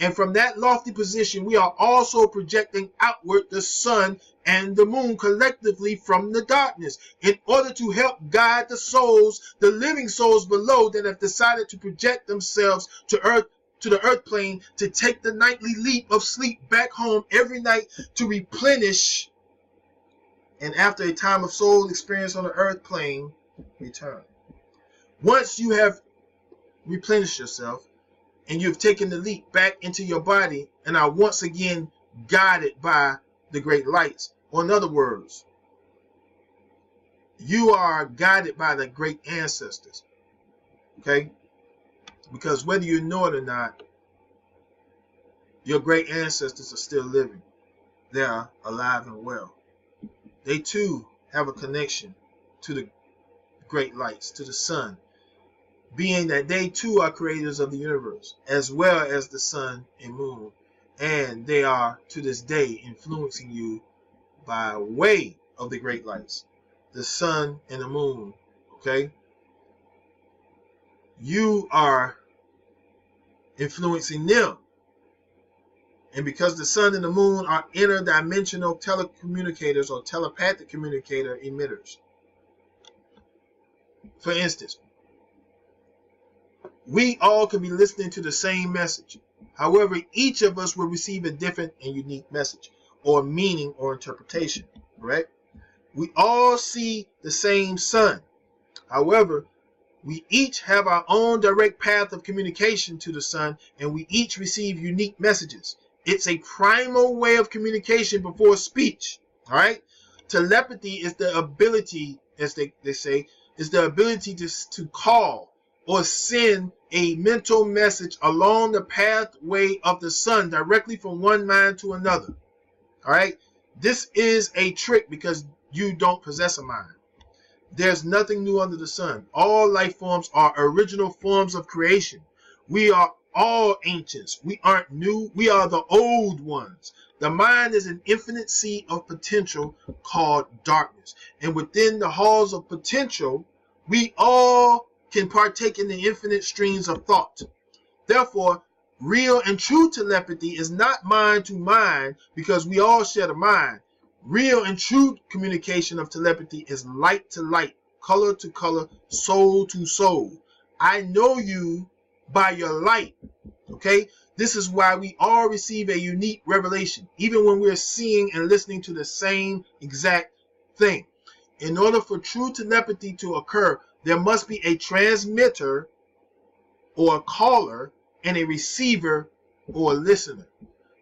And from that lofty position, we are also projecting outward the sun and the moon collectively from the darkness, in order to help guide the souls, the living souls below, that have decided to project themselves to the earth plane, to take the nightly leap of sleep back home every night to replenish, and after a time of soul experience on the earth plane, return. Once you have replenished yourself and you've taken the leap back into your body and are once again guided by the great lights, or in other words, you are guided by the great ancestors, okay? Because whether you know it or not, your great ancestors are still living. They are alive and well. They too have a connection to the great lights, to the sun, being that they too are creators of the universe, as well as the sun and moon. And they are to this day influencing you by way of the great lights, the sun and the moon, okay? You are influencing them. And because the sun and the moon are interdimensional telecommunicators or telepathic communicator emitters. For instance, we all can be listening to the same message. However, each of us will receive a different and unique message or meaning or interpretation, correct? We all see the same sun. However, we each have our own direct path of communication to the sun, and we each receive unique messages. It's a primal way of communication before speech, all right? Telepathy is the ability, as they say, is the ability to call or send a mental message along the pathway of the sun directly from one mind to another, all right? This is a trick because you don't possess a mind. There's nothing new under the sun. All life forms are original forms of creation. We are all ancients. We aren't new. We are the old ones. The mind is an infinite sea of potential called darkness. And within the halls of potential, we all can partake in the infinite streams of thought. Therefore, real and true telepathy is not mind to mind because we all share the mind. Real and true communication of telepathy is light to light, color to color, soul to soul. I know you by your light, okay? This is why we all receive a unique revelation, even when we're seeing and listening to the same exact thing. In order for true telepathy to occur, there must be a transmitter or a caller and a receiver or a listener.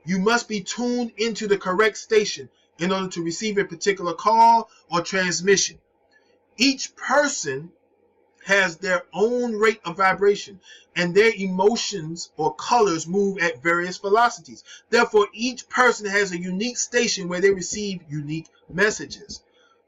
You must be tuned into the correct station in order to receive a particular call or transmission. Each person has their own rate of vibration, and their emotions or colors move at various velocities. Therefore, each person has a unique station where they receive unique messages.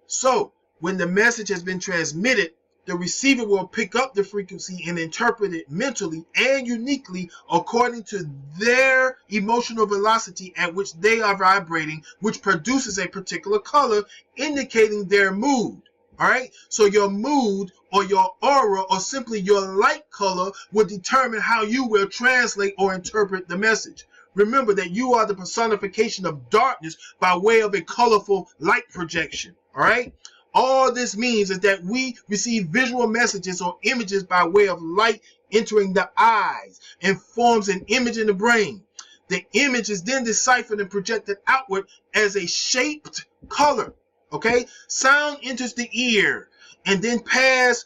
So, when the message has been transmitted, the receiver will pick up the frequency and interpret it mentally and uniquely according to their emotional velocity at which they are vibrating, which produces a particular color indicating their mood. All right, so your mood or your aura or simply your light color will determine how you will translate or interpret the message. Remember that you are the personification of darkness by way of a colorful light projection. All right. All this means is that we receive visual messages or images by way of light entering the eyes and forms an image in the brain. The image is then deciphered and projected outward as a shaped color. Okay, sound enters the ear and then pass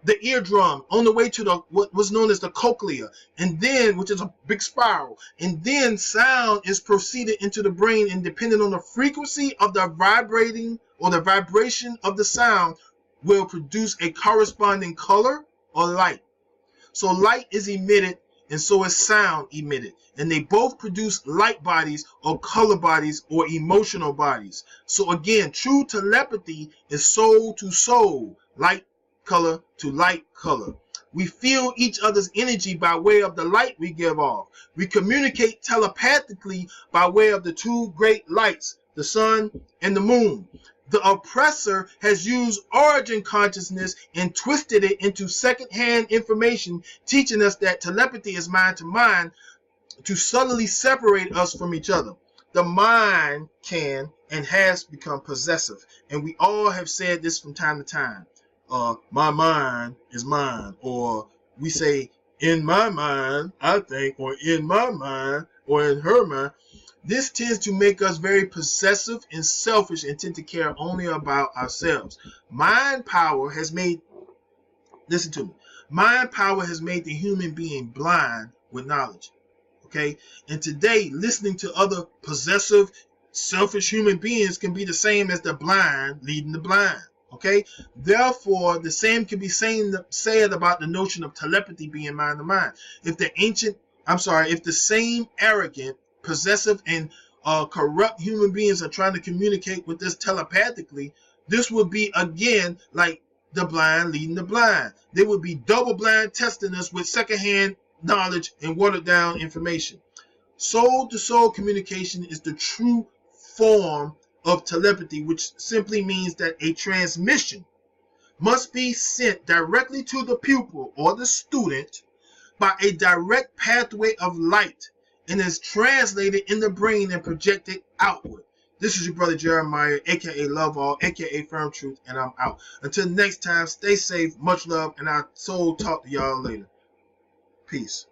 the eardrum on the way to the what was known as the cochlea, and then which is a big spiral, and then sound is proceeded into the brain, and depending on the frequency of the vibrating or the vibration of the sound will produce a corresponding color or light. So light is emitted and so is sound emitted, and they both produce light bodies or color bodies or emotional bodies. So again, true telepathy is soul to soul, light color to light color. We feel each other's energy by way of the light we give off. We communicate telepathically by way of the two great lights, the sun and the moon. The oppressor has used origin consciousness and twisted it into second-hand information, teaching us that telepathy is mind to mind to subtly separate us from each other. The mind can and has become possessive, and we all have said this from time to time. My mind is mine, or we say, in my mind, I think, or in my mind, or in her mind. This tends to make us very possessive and selfish and tend to care only about ourselves. Mind power has made, listen to me, mind power has made the human being blind with knowledge. Okay? And today, listening to other possessive, selfish human beings can be the same as the blind leading the blind. Okay? Therefore, the same can be said about the notion of telepathy being mind to mind. If the same arrogant, possessive, and corrupt human beings are trying to communicate with us telepathically, this would be again like the blind leading the blind. They would be double blind testing us with secondhand knowledge and watered down information. Soul to soul communication is the true form of telepathy, which simply means that a transmission must be sent directly to the pupil or the student by a direct pathway of light and is translated in the brain and projected outward. This is your brother Jeremiah, aka Love All, aka Firm Truth, and I'm out. Until next time, stay safe, much love, and I'll soul talk to y'all later. Peace.